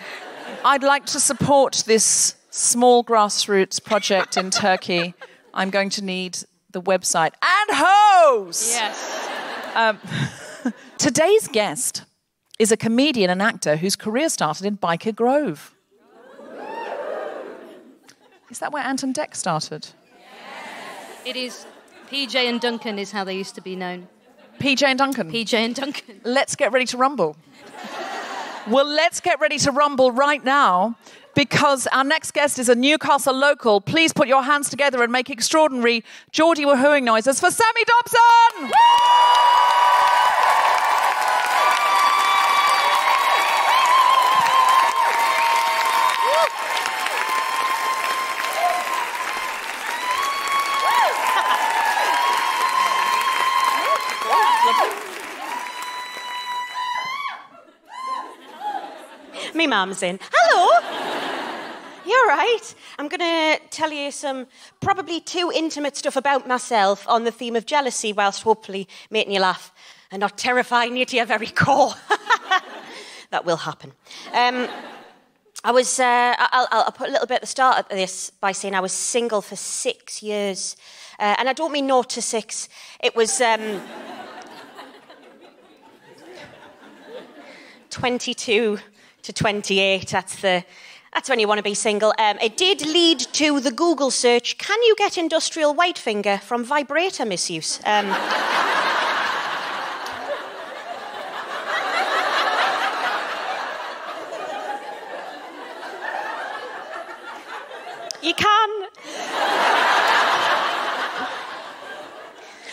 I'd like to support this small grassroots project in Turkey. I'm going to need the website and hose. Yes. Today's guest is a comedian and actor whose career started in Biker Grove. Is that where Ant and Dec started? Yes. It is PJ and Duncan is how they used to be known. PJ and Duncan? PJ and Duncan. Let's get ready to rumble. Well, let's get ready to rumble right now, because our next guest is a Newcastle local. Please put your hands together and make extraordinary Geordie woohooing noises for Sammy Dobson! Me mum's in. Hello. You're right. I'm going to tell you some probably too intimate stuff about myself on the theme of jealousy, whilst hopefully making you laugh and not terrifying you to your very core. That will happen. I'll put a little bit at the start of this by saying I was single for 6 years. And I don't mean 0 to 6. It was 22 to 28. That's when you want to be single. It did lead to the Google search, can you get industrial white finger from vibrator misuse? You can.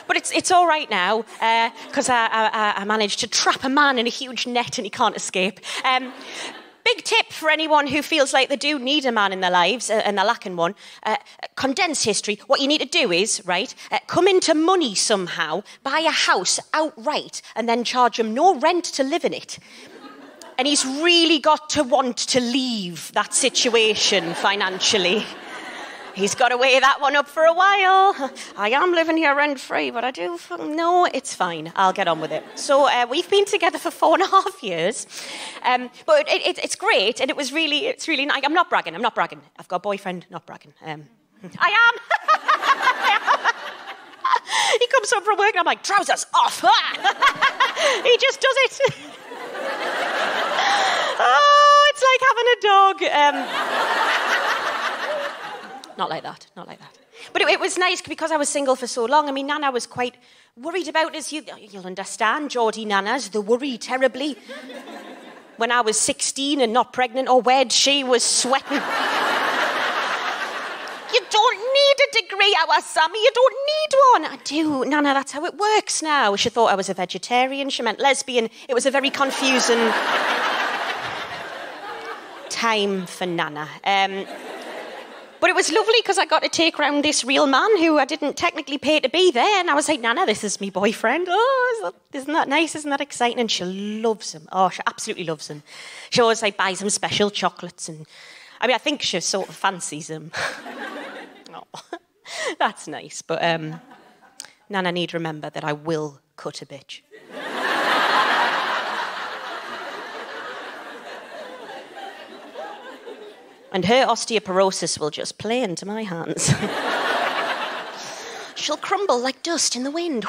But it's all right now, because I managed to trap a man in a huge net and he can't escape. Big tip for anyone who feels like they do need a man in their lives and they're lacking one. Condense history. What you need to do is, right, come into money somehow, buy a house outright, and then charge him no rent to live in it. And he's really got to want to leave that situation financially. He's got to weigh that one up for a while. I am living here rent-free, but I do... No, it's fine. I'll get on with it. So we've been together for 4.5 years. But it's great, and it's really nice. I'm not bragging. I've got a boyfriend, not bragging. I am. He comes home from work, and I'm like, trousers off. He just does it. Oh, it's like having a dog. Not like that. But it was nice because I was single for so long. I mean, Nana was quite worried about us. You'll understand, Geordie nanas, they worry terribly. When I was 16 and not pregnant or wed, she was sweating. You don't need a degree, our Sammy. You don't need one. I do. Nana, that's how it works now. She thought I was a vegetarian. She meant lesbian. It was a very confusing time for Nana. But it was lovely because I got to take round this real man who I didn't technically pay to be there. And I was like, Nana, this is my boyfriend. Oh, isn't that nice? Isn't that exciting? And she loves him. Oh, she absolutely loves him. She always buys him special chocolates. And I mean, I think she sort of fancies him. Oh, that's nice. But Nana need to remember that I will cut a bitch. And her osteoporosis will just play into my hands. She'll crumble like dust in the wind.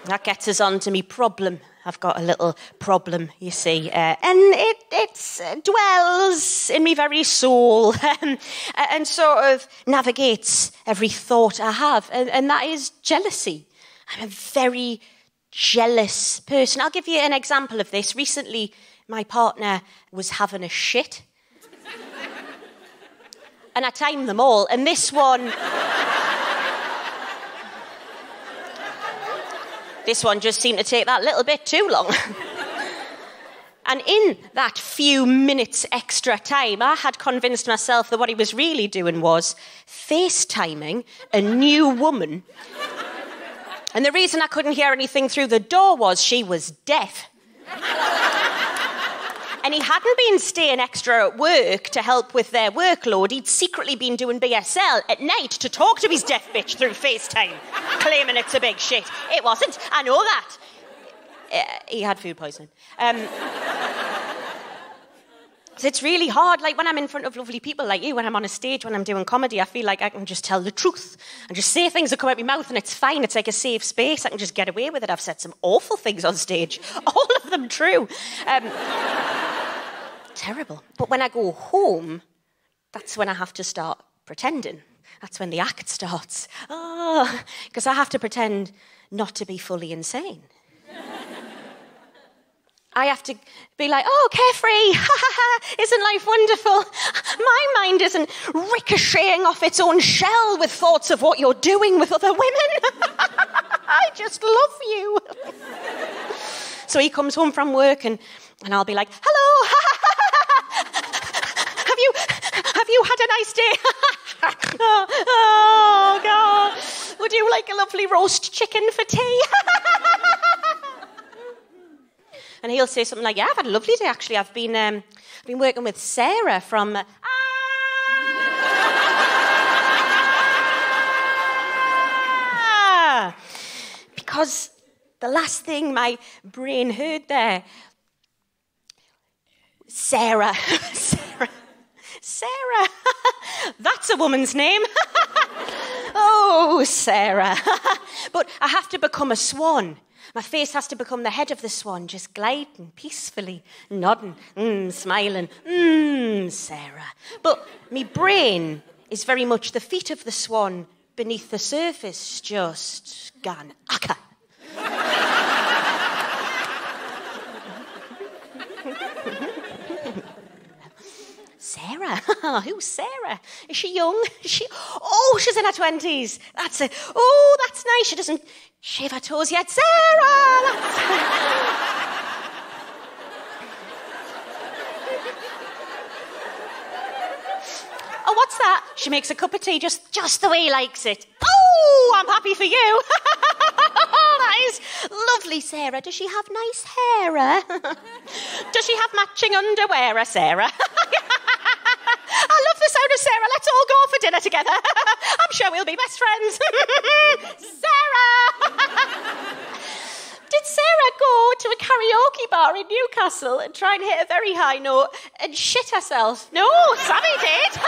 That gets us on to me problem. I've got a little problem, you see. And it dwells in me very soul and sort of navigates every thought I have. And that is jealousy. I'm a very jealous person. I'll give you an example of this. Recently, my partner was having a shit. And I timed them all. And this one just seemed to take that little bit too long. And in that few minutes extra time, I had convinced myself that what he was really doing was FaceTiming a new woman. And the reason I couldn't hear anything through the door was she was deaf. And he hadn't been staying extra at work to help with their workload. He'd secretly been doing BSL at night to talk to his deaf bitch through FaceTime, claiming it's a big shit. It wasn't. I know that. He had food poisoning. So it's really hard, when I'm in front of lovely people like you, when I'm on a stage, when I'm doing comedy, I feel like I can just tell the truth and just say things that come out my mouth and it's fine. It's like a safe space. I can just get away with it. I've said some awful things on stage, all of them true. Terrible. But when I go home, that's when I have to start pretending. That's when the act starts. Oh, because I have to pretend not to be fully insane. I have to be like, oh, carefree, isn't life wonderful? My mind isn't ricocheting off its own shell with thoughts of what you're doing with other women. I just love you. So he comes home from work and I'll be like, hello, have you had a nice day? oh, God. Would you like a lovely roast chicken for tea? And he'll say something like, yeah, I've had a lovely day, actually. I've been working with Sarah from... Because the last thing my brain heard there... Sarah. Sarah. That's a woman's name. Oh, Sarah. But I have to become a swan. My face has to become the head of the swan, just gliding peacefully, nodding, smiling, Sarah. But my brain is very much the feet of the swan beneath the surface, just gone akka. Sarah? Who's Sarah? Is she young? Oh, she's in her 20s. That's it. Oh, that's nice. She doesn't shave her toes yet. Sarah! Oh, what's that? She makes a cup of tea just the way he likes it. Oh, I'm happy for you. That is lovely, Sarah. Does she have nice hair? Does she have matching underwear, Sarah? I love the sound of Sarah. Let's all go for dinner together. I'm sure we'll be best friends. Sarah! Did Sarah go to a karaoke bar in Newcastle and try and hit a very high note and shit herself? No, Sammy did.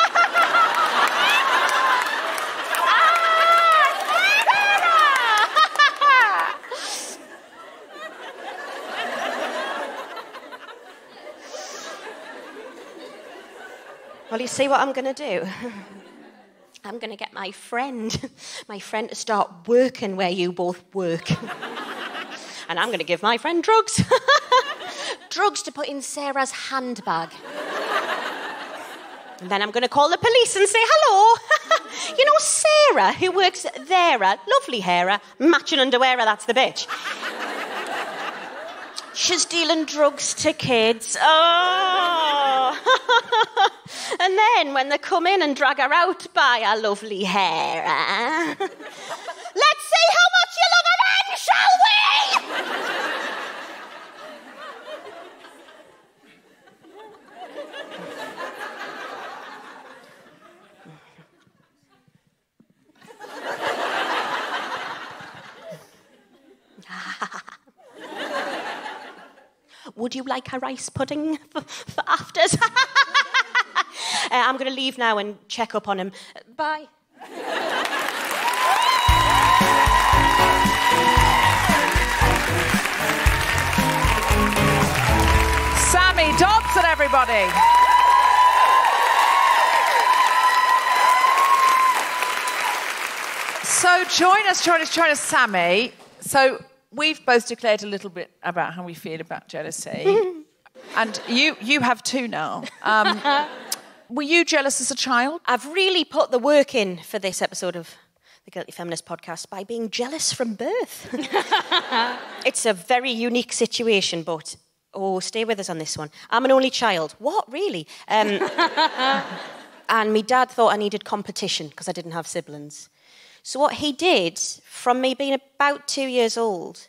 Well, you see what I'm going to do? I'm going to get my friend to start working where you both work. And I'm going to give my friend drugs. Drugs to put in Sarah's handbag. And then I'm going to call the police and say, hello. You know Sarah, who works there, lovely hair, matching underwear, that's the bitch. She's dealing drugs to kids. Oh. And then when they come in and drag her out by her lovely hair, let's see how much you love her then, shall we? Would you like a rice pudding for afters? I'm going to leave now and check up on him. Bye. Sammy Dobson, everybody. So join us, Sammy. So we've both declared a little bit about how we feel about jealousy. And you have too now. Were you jealous as a child? I've really put the work in for this episode of the Guilty Feminist podcast by being jealous from birth. It's a very unique situation, but, stay with us on this one. I'm an only child. What, really? And my dad thought I needed competition because I didn't have siblings. So what he did, from me being about 2 years old,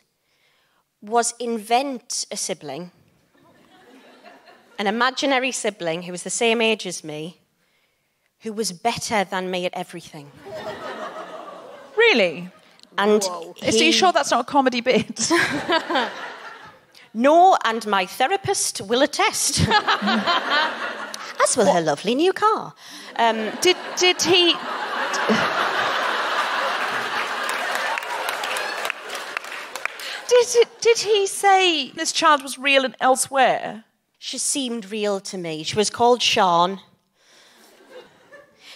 was invent a sibling, an imaginary sibling who was the same age as me, who was better than me at everything. Really? And Are you sure that's not a comedy bit? No, and my therapist will attest. As will her lovely new car. Did he... Did he say this child was real and elsewhere? She seemed real to me. She was called Sean.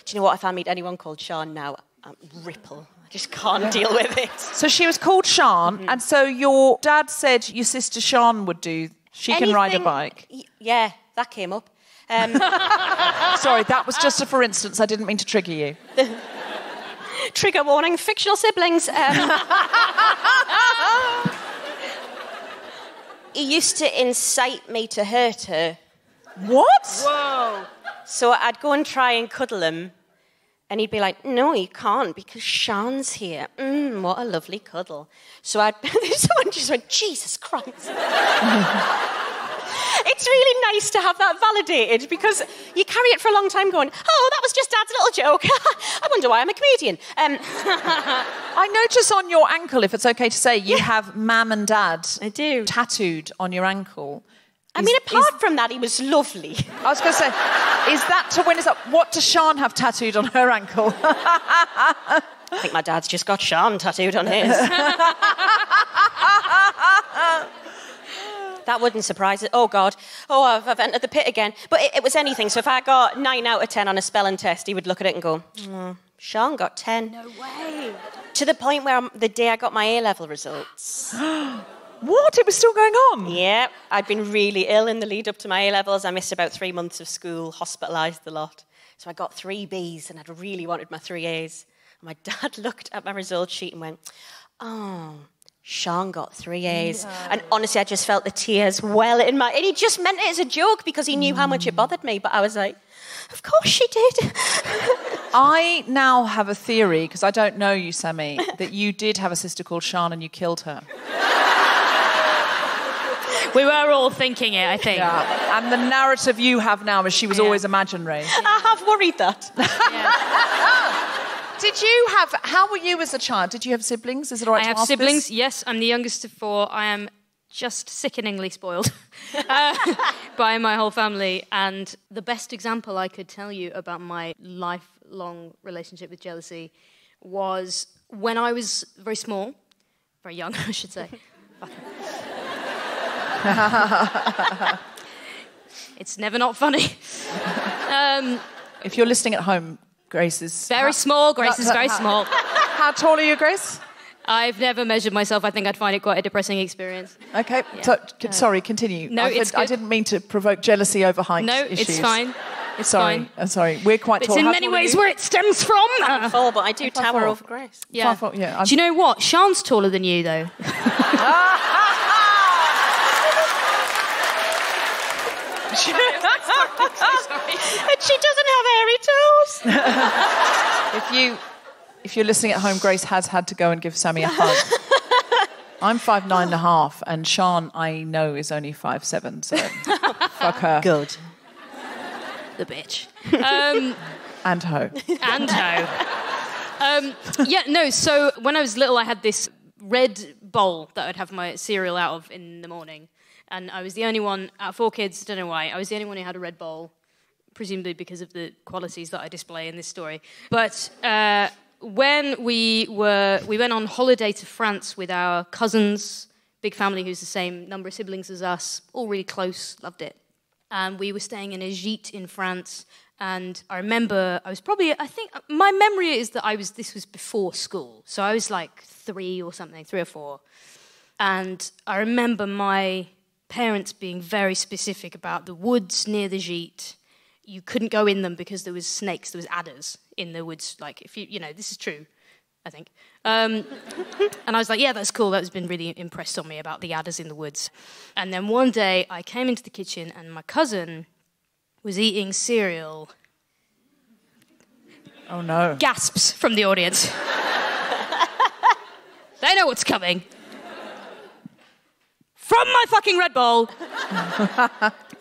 Do you know what? If I meet anyone called Sean now, ripple. I just can't deal with it. So she was called Sean, and so your dad said your sister Sean would do. She can ride a bike. Yeah, that came up. Sorry, that was just a for instance. I didn't mean to trigger you. Trigger warning, fictional siblings. He used to incite me to hurt her. What? Whoa. So I'd go and try and cuddle him, and he'd be like, no, you can't, because Sean's here. What a lovely cuddle. So someone just went, Jesus Christ. It's really nice to have that validated, because you carry it for a long time going, oh, that was just Dad's little joke. I wonder why I'm a comedian. I notice on your ankle, if it's okay to say, you have Mam and Dad tattooed on your ankle. I mean, apart from that, he was lovely. I was going to say, is that to win us up? What does Sean have tattooed on her ankle? I think my dad's just got Sean tattooed on his. That wouldn't surprise it. Oh, God. Oh, I've entered the pit again. But it was anything. So if I got 9 out of 10 on a spelling test, he would look at it and go, Sean got 10. No way. To the point where the day I got my A-level results... What? It was still going on? Yeah, I'd been really ill in the lead up to my A-levels. I missed about 3 months of school, hospitalised a lot. So I got 3 Bs and I'd really wanted my 3 As. And my dad looked at my results sheet and went, oh, Sean got 3 As. No. And honestly, I just felt the tears well in my... And he just meant it as a joke because he knew how much it bothered me. But I was like, of course she did. I now have a theory, because I don't know you, Sammy, that you did have a sister called Sean and you killed her. We were all thinking it, I think. Yeah. And the narrative you have now is she was always imaginary. I have worried that. Did you have... How were you as a child? Did you have siblings? Is it all right to ask I have siblings, this? yes. I'm the youngest of 4. I am just sickeningly spoiled by my whole family. And the best example I could tell you about my lifelong relationship with jealousy was when I was very small, very young, I should say. It's never not funny. If you're listening at home, Grace is... Very small. Grace is very small. How tall are you, Grace? I've never measured myself. I think I'd find it quite a depressing experience. Okay, so, sorry, continue. No, it's good. I didn't mean to provoke jealousy over height issues. It's fine. It's fine. I'm sorry, we're quite tall. It's in many ways where it stems from. I'm 4, but I do tower over Grace. Yeah. 5'4", yeah. Do you know what? Sean's taller than you, though. And she doesn't have hairy toes. If you're listening at home, Grace has had to go and give Sammy a hug. I'm 5'9.5", and Sean, I know, is only 5'7", so fuck her. Good. The bitch. And ho. And ho. So when I was little, I had this red bowl that I'd have my cereal out of in the morning. And I was the only one, out of 4 kids, don't know why, I was the only one who had a red bowl, presumably because of the qualities that I display in this story. But when we went on holiday to France with our cousins, big family who's the same number of siblings as us, all really close, loved it. And we were staying in a gîte in France, and I remember I think my memory is that this was before school, so I was like 3 or 4. And I remember my parents being very specific about the woods near the gîte. You couldn't go in them because there was snakes, there was adders in the woods. Like, if this is true, I think. And I was like, yeah, that's cool. That's been really impressed on me about the adders in the woods. And then one day I came into the kitchen and my cousin was eating cereal. Oh, no. Gasps from the audience. They know what's coming. From my fucking red bowl.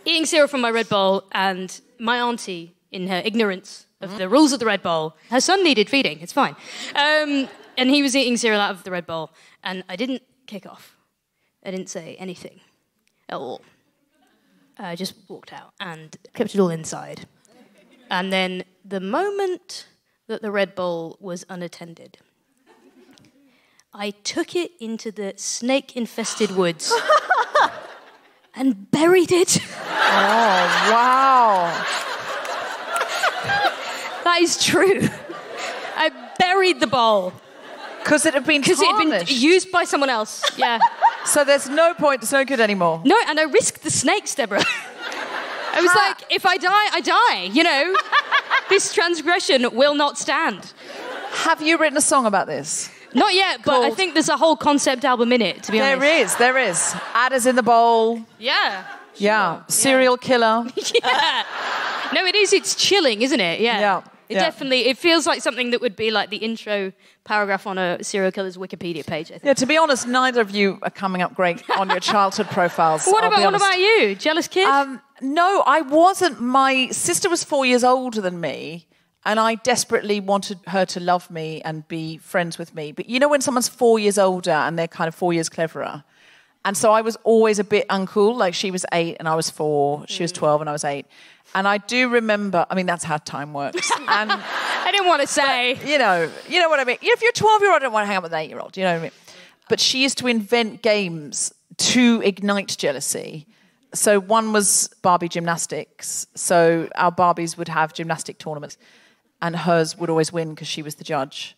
Eating cereal from my red bowl, and my auntie, in her ignorance of the rules of the red bowl, her son needed feeding, it's fine. And he was eating cereal out of the red bowl, and I didn't kick off. I didn't say anything at all. I just walked out and kept it all inside. And then the moment that the red bowl was unattended, I took it into the snake-infested woods and buried it. Oh, wow. That is true. I buried the bowl. Because it had been Because it had been tarnished. used by someone else. Yeah. So there's no point, it's no good anymore. No, and I risked the snakes, Deborah. I was like, if I die, I die, you know. This transgression will not stand. Have you written a song about this? Not yet, but I Called- think there's a whole concept album in it, to be honest. There is. Adders in the bowl. Yeah. Yeah. Serial killer. Yeah. No, it is. It's chilling, isn't it? Yeah. Yeah. It definitely, it feels like something that would be like the intro paragraph on a serial killer's Wikipedia page, I think. Yeah, to be honest, neither of you are coming up great on your childhood profiles. What I'll be honest. about you? Jealous kid? No, I wasn't. My sister was 4 years older than me, and I desperately wanted her to love me and be friends with me. But you know when someone's 4 years older and they're kind of 4 years cleverer? And so I was always a bit uncool. Like she was 8 and I was 4. She was 12 and I was 8. And I do remember, I mean, that's how time works. And I didn't want to say. you know what I mean. If you're a 12-year-old, I don't want to hang out with an 8-year-old. You know what I mean? But she used to invent games to ignite jealousy. So one was Barbie gymnastics. So our Barbies would have gymnastic tournaments, and hers would always win because she was the judge.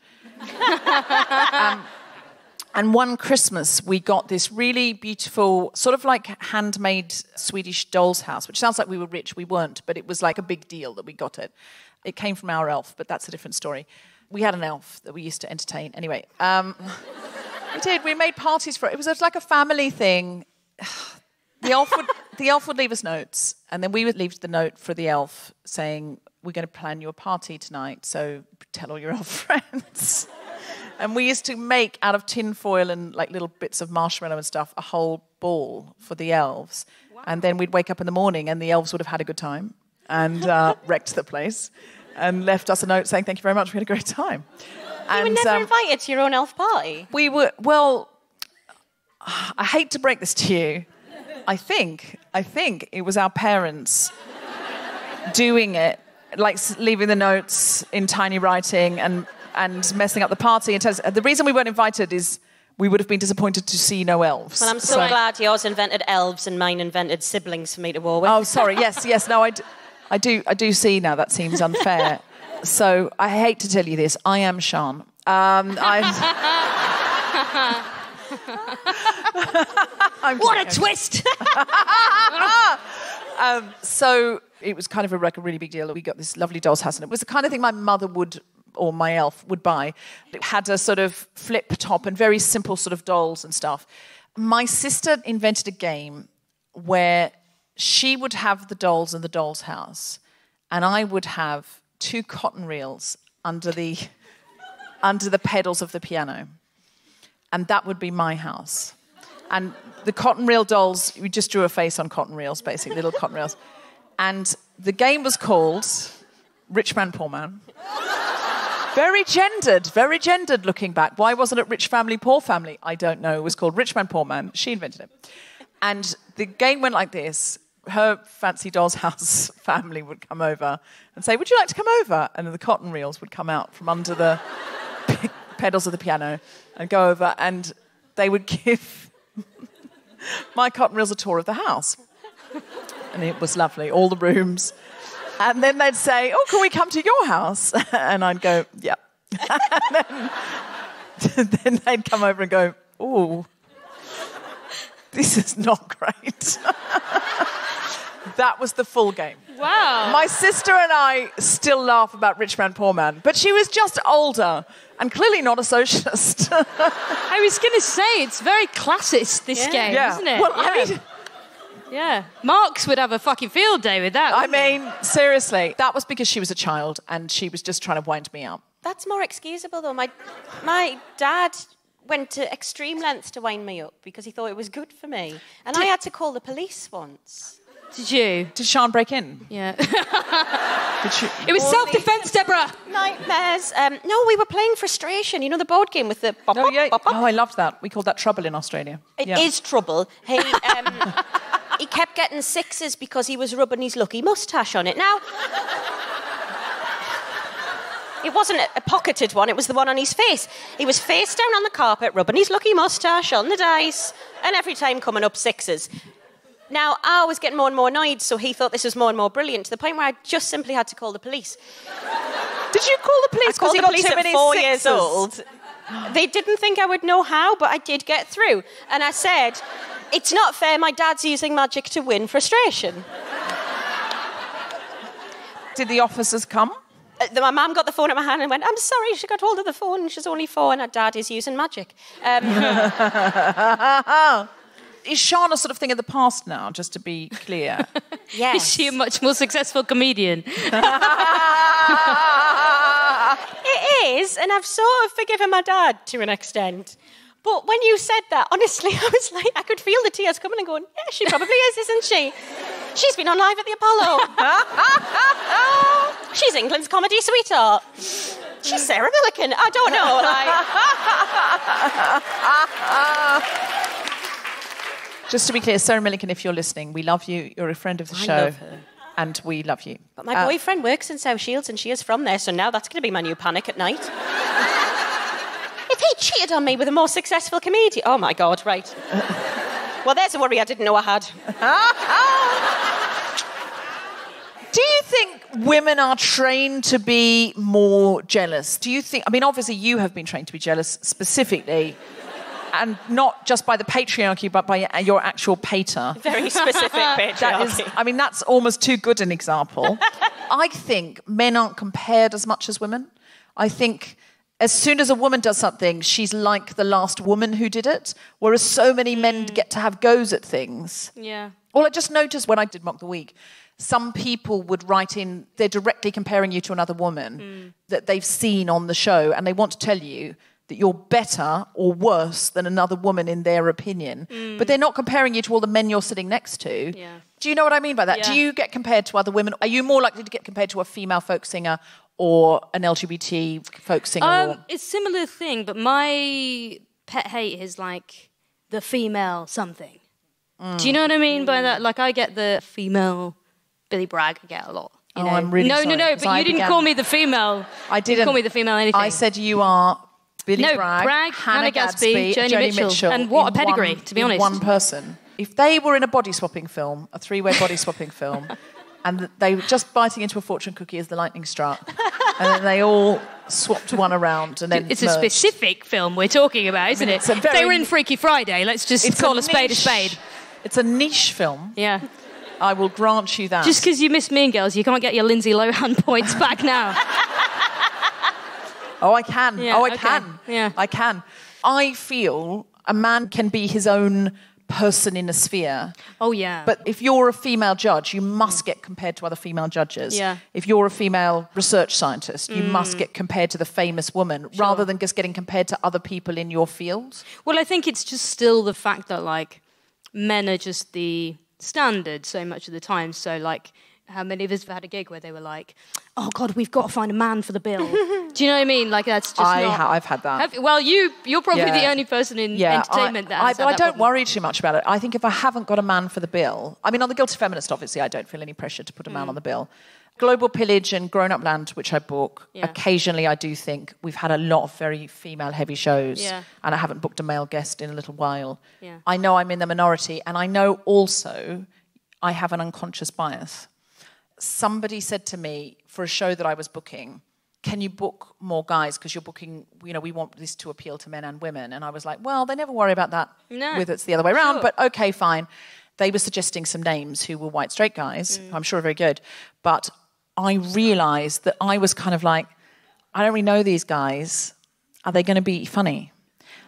And one Christmas, we got this really beautiful, sort of like handmade Swedish doll's house, which sounds like we were rich. We weren't, but it was like a big deal that we got it. It came from our elf, but that's a different story. We had an elf that we used to entertain. Anyway, we did. We made parties for it. It was like a family thing. The elf would leave us notes, and then we would leave the note for the elf saying, "We're going to plan your party tonight, so tell all your elf friends." And we used to make, out of tin foil and like little bits of marshmallow and stuff, a whole ball for the elves. Wow. And then we'd wake up in the morning and the elves would have had a good time and wrecked the place and left us a note saying, "Thank you very much, we had a great time." You were never invited to your own elf party? We were, well, I hate to break this to you. I think it was our parents doing it, like leaving the notes in tiny writing and messing up the party. The reason we weren't invited is we would have been disappointed to see no elves. Well, I'm so glad yours invented elves and mine invented siblings for me to war with. Oh, sorry. Yes. No, I do see now. That seems unfair. So I hate to tell you this. I am Sean. What a twist! So it was kind of like a really big deal. We got this lovely doll's house, and it was the kind of thing my mother would, or my elf would buy. It had a sort of flip top and very simple sort of dolls and stuff. My sister invented a game where she would have the dolls in the doll's house, and I would have 2 cotton reels under the pedals of the piano. And that would be my house. And the cotton reel dolls, we just drew a face on cotton reels, basically, little cotton reels. And the game was called Rich Man, Poor Man. Very gendered looking back. Why wasn't it Rich Family, Poor Family? I don't know. It was called Rich Man, Poor Man. She invented it. And the game went like this. Her fancy doll's house family would come over and say, "Would you like to come over?" And then the cotton reels would come out from under the pedals of the piano and go over, and they would give my cotton reels a tour of the house. And it was lovely, all the rooms. And then they'd say, "Oh, can we come to your house?" And I'd go, "Yeah." then they'd come over and go, "Ooh, this is not great." That was the full game. Wow. My sister and I still laugh about Rich Man, Poor Man, but she was just older and clearly not a socialist. I was going to say, it's very classist, this game, isn't it? Well, I mean... Yeah. Marx would have a fucking field day with that. I mean, seriously, that was because she was a child and she was just trying to wind me up. That's more excusable, though. My dad went to extreme lengths to wind me up because he thought it was good for me. And I had to call the police once. Did you? Did Sean break in? Yeah. It was self-defense, Deborah. Nightmares. No, we were playing Frustration. You know the board game with the... Bop, Oh, yeah. bop, bop. Oh, I loved that. We called that Trouble in Australia. It is trouble. He kept getting 6s because he was rubbing his lucky moustache on it. Now... It wasn't a pocketed one, it was the one on his face. He was face down on the carpet, rubbing his lucky moustache on the dice, and every time coming up 6s. Now, I was getting more and more annoyed, so he thought this was more and more brilliant, to the point where I just simply had to call the police. Did you call the police? I called the police at 4 years sixes? old. They didn't think I would know how, but I did get through. And I said, it's not fair, my dad's using magic to win frustration. Did the officers come? My mum got the phone at my hand and went, I'm sorry, she got hold of the phone and she's only 4 and her dad is using magic. Is Sean a sort of thing of the past now, just to be clear? Yes. Is she a much more successful comedian? It is, and I've sort of forgiven my dad to an extent. But when you said that, honestly, I was like, I could feel the tears coming and going, yeah, she probably is, isn't she? She's been on live at the Apollo. She's England's comedy sweetheart. She's Sarah Millican. I don't know, Just to be clear, Sarah Millican, if you're listening, we love you. You're a friend of the show. love her. And we love you. But my boyfriend works in South Shields and she is from there, so now that's going to be my new panic at night. If he cheated on me with a more successful comedian... Oh, my God, right. Well, there's a worry I didn't know I had. Do you think women are trained to be more jealous? Do you think... I mean, obviously, you have been trained to be jealous specifically, and not just by the patriarchy, but by your actual pater. Very specific patriarchy. That's almost too good an example. I think men aren't compared as much as women. I think as soon as a woman does something, she's like the last woman who did it, whereas so many men get to have goes at things. Yeah. Well, I just noticed when I did Mock the Week, some people would write in, they're directly comparing you to another woman that they've seen on the show, and they want to tell you that you're better or worse than another woman in their opinion. But they're not comparing you to all the men you're sitting next to. Yeah. Do you know what I mean by that? Yeah. Do you get compared to other women? Are you more likely to get compared to a female folk singer or an LGBT folk singer? It's a similar thing, but my pet hate is like the female something. Do you know what I mean by that? Like I get the female Billy Bragg, I get a lot. You know? I'm really sorry. No, but you didn't call me the female. I didn't. You call me the female anything. I said you are Billy Bragg, Hannah Gadsby, Joni Mitchell. And what a pedigree, to be honest. One person. If they were in a body swapping film, a 3-way body swapping film, and they were just biting into a fortune cookie as the lightning struck, and then they all swapped one around and then it's merged. a specific film we're talking about, isn't it? If they were in Freaky Friday, let's just call a spade a spade. It's a niche film. Yeah. I will grant you that. Just because you missed Mean Girls, you can't get your Lindsay Lohan points back now. Oh, I can. Yeah, I okay. can. Yeah. I can. I feel a man can be his own person in a sphere. Oh, yeah. But if you're a female judge, you must get compared to other female judges. Yeah. If you're a female research scientist, you must get compared to the famous woman rather than just getting compared to other people in your field. Well, I think it's just still the fact that, like, men are just the standard so much of the time. So, like, how many of us have had a gig where they were like, oh, God, we've got to find a man for the bill. Do you know what I mean? Like, that's just I've had that. You're probably the only person in entertainment that has I don't problem. worry too much about it. I think if I haven't got a man for the bill... I mean, on The Guilty Feminist, obviously, I don't feel any pressure to put a man on the bill. Global Pillage and Grown Up Land, which I book, occasionally I do think we've had a lot of very female-heavy shows, and I haven't booked a male guest in a little while. Yeah. I know I'm in the minority, and I know also I have an unconscious bias. Somebody said to me, for a show that I was booking, can you book more guys? Because you're booking, we want this to appeal to men and women. And I was like, well, they never worry about that with it's the other way around. But okay, fine. They were suggesting some names who were white straight guys, who I'm sure are very good. But I realised that I was kind of like, I don't really know these guys. Are they going to be funny?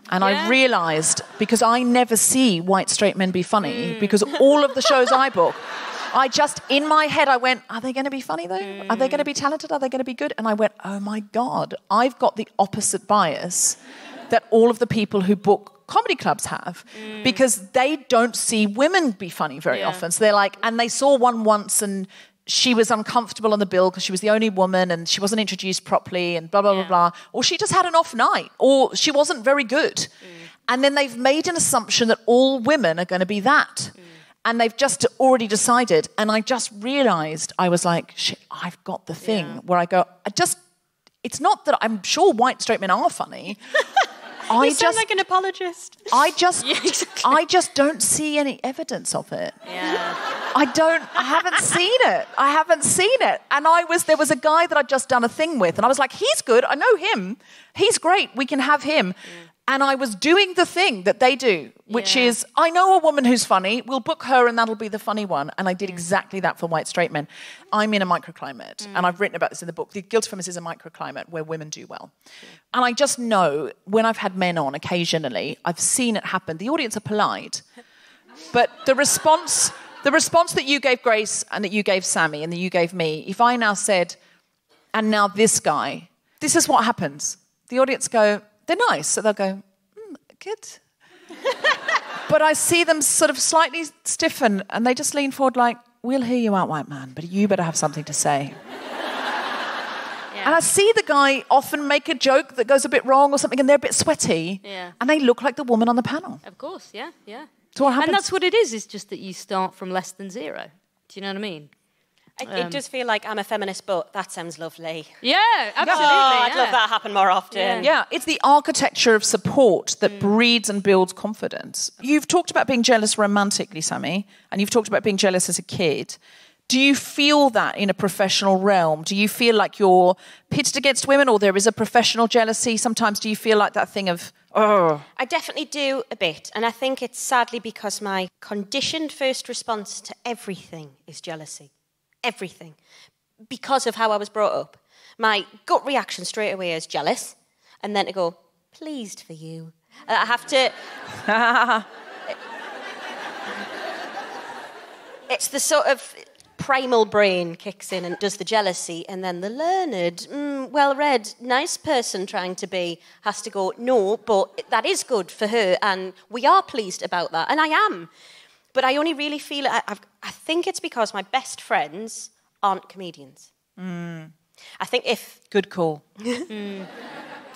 And I realised, because I never see white straight men be funny, because all of the shows I book... I just, in my head, I went, are they going to be funny, though? Are they going to be talented? Are they going to be good? And I went, oh, my God, I've got the opposite bias that all of the people who book comedy clubs have, because they don't see women be funny very often. So they're like, and they saw one once and she was uncomfortable on the bill because she was the only woman and she wasn't introduced properly and blah, blah, blah, blah. Or she just had an off night, or she wasn't very good. And then they've made an assumption that all women are going to be that. And they've just already decided. And I just realised, I was like, shit, I've got the thing where I go, it's not that I'm sure white straight men are funny. You sound like an apologist. I just Yeah, exactly. I just don't see any evidence of it. Yeah. I haven't seen it. And there was a guy that I'd just done a thing with, and I was like, he's good, I know him, he's great, we can have him. And I was doing the thing that they do, which is, I know a woman who's funny, we'll book her and that'll be the funny one. And I did exactly that for white straight men. I'm in a microclimate, and I've written about this in the book. The Guilty Feminist is a microclimate where women do well. And I just know, when I've had men on occasionally, I've seen it happen. The audience are polite, but the response that you gave Grace and that you gave Sammy and that you gave me, if I now said, and now this guy, this is what happens. The audience go, they're nice, so they'll go, good. But I see them sort of slightly stiffen and they just lean forward like, we'll hear you out, white man, but you better have something to say. And I see the guy often make a joke that goes a bit wrong or something and they're a bit sweaty and they look like the woman on the panel. Of course, yeah. So what happens? And that's what it is just that you start from less than zero. Do you know what I mean? It does feel like I'm a feminist, but that sounds lovely. Yeah, absolutely. I'd love that to happen more often. Yeah, it's the architecture of support that breeds and builds confidence. You've talked about being jealous romantically, Sammy, and you've talked about being jealous as a kid. Do you feel that in a professional realm? Do you feel like you're pitted against women or there is a professional jealousy? Sometimes do you feel like that thing of, oh. I definitely do a bit, and I think it's sadly because my conditioned first response to everything is jealousy. Everything. Because of how I was brought up. My gut reaction straight away is jealous, and then to go, pleased for you. I have to... It's the sort of primal brain kicks in and does the jealousy, and then the learned, well-read, nice person trying to be has to go, no, but that is good for her, and we are pleased about that, and I am. But I only really feel it. I think it's because my best friends aren't comedians. I think if... Good call.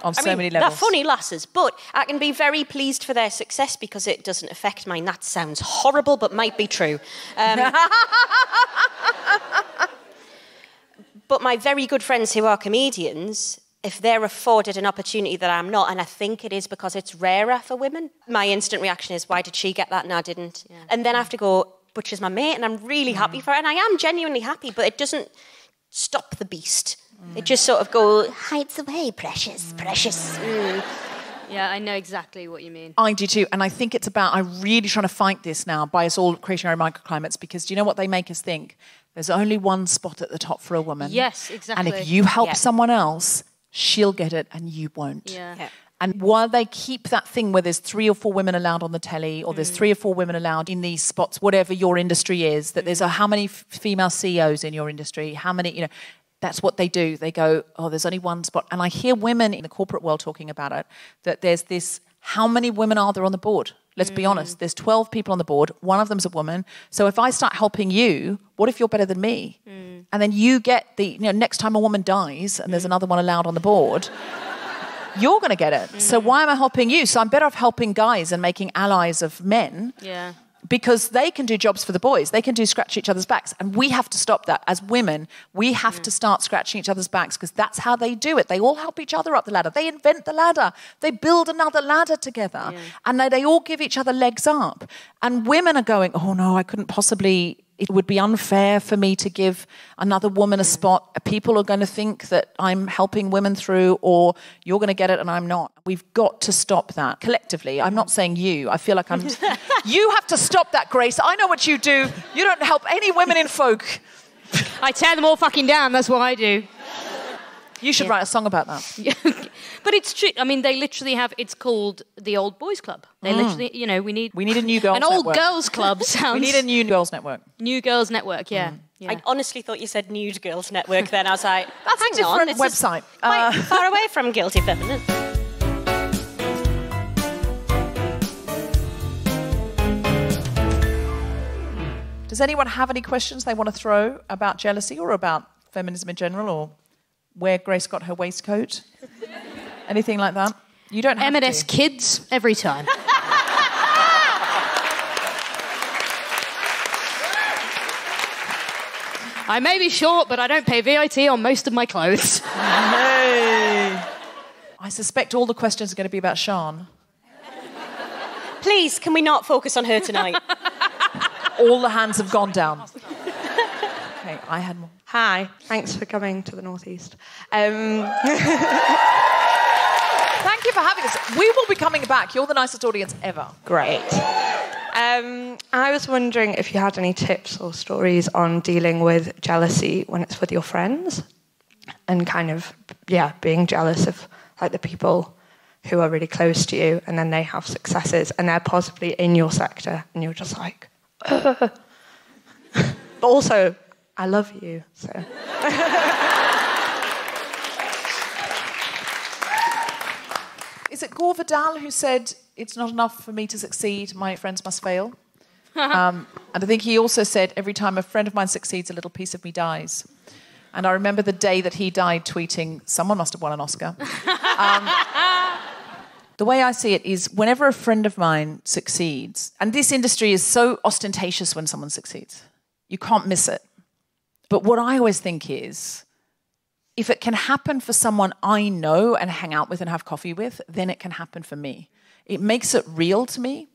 On so many levels. They're funny lasses, but I can be very pleased for their success because it doesn't affect mine. That sounds horrible, but might be true. But my very good friends who are comedians, if they're afforded an opportunity that I'm not, and I think it is because it's rarer for women, my instant reaction is, why did she get that and I didn't? Yeah. And then I have to go, but she's my mate, and I'm really happy for her, and I am genuinely happy, but it doesn't stop the beast. It just sort of hides away, precious. Yeah, I know exactly what you mean. I do too, and I think it's about, I'm really trying to fight this now by us all creating our own microclimates, because do you know what they make us think? There's only one spot at the top for a woman. Yes, exactly. And if you help someone else, she'll get it and you won't. Yeah. And while they keep that thing where there's 3 or 4 women allowed on the telly, or there's 3 or 4 women allowed in these spots, whatever your industry is, that there's how many female CEOs in your industry, how many, that's what they do. They go, oh, there's only one spot. And I hear women in the corporate world talking about it, that there's this, how many women are there on the board? Let's be honest. There's 12 people on the board. One of them's a woman. So if I start helping you, what if you're better than me? And then you get the, next time a woman dies and there's another one allowed on the board, you're going to get it. So why am I helping you? So I'm better off helping guys and making allies of men. Yeah. Because they can do jobs for the boys. They can scratch each other's backs. And we have to stop that. As women, we have to start scratching each other's backs, because that's how they do it. They all help each other up the ladder. They invent the ladder. They build another ladder together. Yeah. And they all give each other legs up. And women are going, oh no, I couldn't possibly... It would be unfair for me to give another woman a spot. People are going to think that I'm helping women through, or you're going to get it and I'm not. We've got to stop that collectively. I'm not saying you. I feel like I'm... You have to stop that, Grace. I know what you do. You don't help any women in folk. I tear them all fucking down. That's what I do. You should write a song about that. But it's true. I mean, they literally have... It's called the Old Boys Club. They literally... we need a new girls network. An old girls club sounds... We need a new girls network. New girls network, yeah. I honestly thought you said Nude Girls Network then. I was like, that's a different website. Quite far away from Guilty Feminist. Does anyone have any questions they want to throw about jealousy or about feminism in general, or where Grace got her waistcoat? Anything like that? You don't have M&S kids every time. I may be short, but I don't pay VAT on most of my clothes. Hey. I suspect all the questions are going to be about Sian. Please, can we not focus on her tonight? All the hands have gone down. Okay, I had more. Hi, thanks for coming to the Northeast. Thank you for having us. We will be coming back. You're the nicest audience ever. Great. I was wondering if you had any tips or stories on dealing with jealousy when it's with your friends and kind of, being jealous of like the people who are really close to you and then they have successes and they're possibly in your sector and you're just like, but also, I love you, so. Is it Gore Vidal who said, it's not enough for me to succeed, my friends must fail? And I think he also said, every time a friend of mine succeeds, a little piece of me dies. And I remember the day that he died tweeting, someone must have won an Oscar. The way I see it is whenever a friend of mine succeeds, and this industry is so ostentatious when someone succeeds, you can't miss it. But what I always think is, if it can happen for someone I know and hang out with and have coffee with, then it can happen for me. It makes it real to me.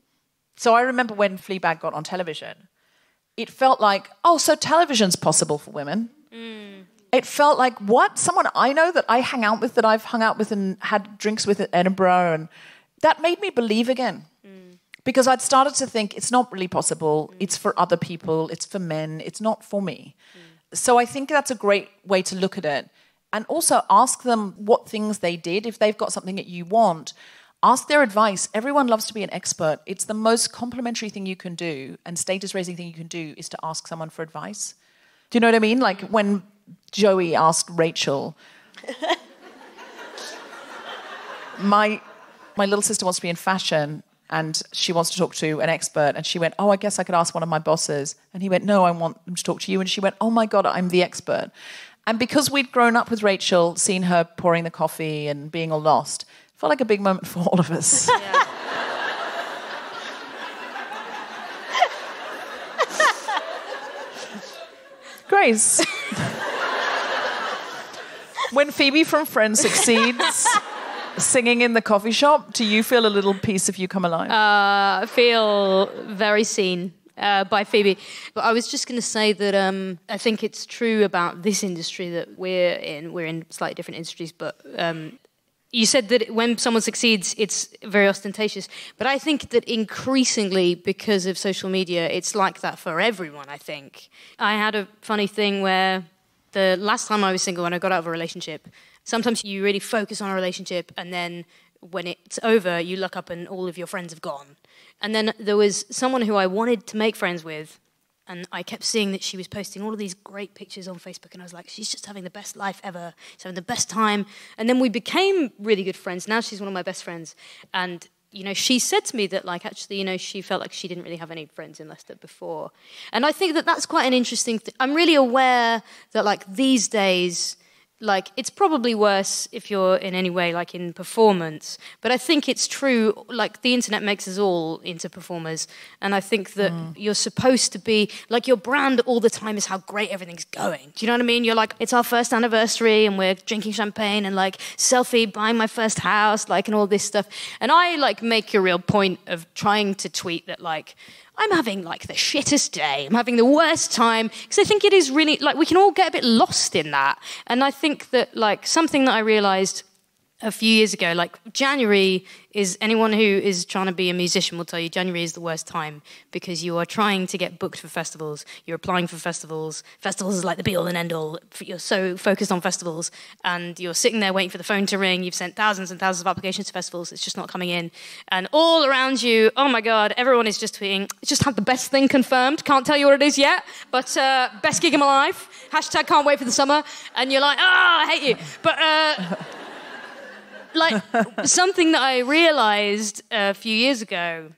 So I remember when Fleabag got on television, it felt like, oh, so television's possible for women. It felt like, what? Someone I know that I hang out with, that I've hung out with and had drinks with at Edinburgh, and that made me believe again. Because I'd started to think, it's not really possible, it's for other people, it's for men, it's not for me. So I think that's a great way to look at it. And also ask them what things they did. If they've got something that you want, ask their advice. Everyone loves to be an expert. It's the most complimentary thing you can do and status-raising thing you can do is to ask someone for advice. Do you know what I mean? Like when Joey asked Rachel, my little sister wants to be in fashion and she wants to talk to an expert. And she went, oh, I guess I could ask one of my bosses. And he went, no, I want them to talk to you. And she went, oh, my God, I'm the expert. And because we'd grown up with Rachel, seen her pouring the coffee and being all lost, it felt like a big moment for all of us. Yeah. Grace. When Phoebe from Friends succeeds singing in the coffee shop, do you feel a little piece of you come alive? I feel very seen. By Phoebe. But I was just going to say that I think it's true about this industry that we're in. We're in slightly different industries, but you said that when someone succeeds, it's very ostentatious. But I think that increasingly, because of social media, it's like that for everyone, I think. I had a funny thing where the last time I was single and I got out of a relationship, sometimes you really focus on a relationship and then when it's over, you look up and all of your friends have gone. And then there was someone who I wanted to make friends with, and I kept seeing that she was posting all of these great pictures on Facebook, and I was like, she's just having the best life ever. She's having the best time. And then we became really good friends. Now she's one of my best friends. And, you know, she said to me that, like, actually, you know, she felt like she didn't really have any friends in Leicester before. And I think that that's quite an interesting thing. I'm really aware that, like, these days, like, it's probably worse if you're in any way, like, in performance. But I think it's true, like, the internet makes us all into performers. And I think that you're supposed to be, like, your brand all the time is how great everything's going. Do you know what I mean? You're like, it's our first anniversary and we're drinking champagne and, like, selfie, buying my first house, like, and all this stuff. And I, like, make a real point of trying to tweet that, like, I'm having, like, the shittest day. I'm having the worst time. Because I think it is really, like, we can all get a bit lost in that. And I think that, like, something that I realised a few years ago, like, January is, anyone who is trying to be a musician will tell you January is the worst time because you are trying to get booked for festivals. You're applying for festivals. Festivals is like the be-all and end-all. You're so focused on festivals and you're sitting there waiting for the phone to ring. You've sent thousands and thousands of applications to festivals. It's just not coming in. And all around you, oh my God, everyone is just tweeting, just had the best thing confirmed. Can't tell you what it is yet, but best gig of my life. Hashtag can't wait for the summer. And you're like, I hate you. But... like, something that I realised a few years ago,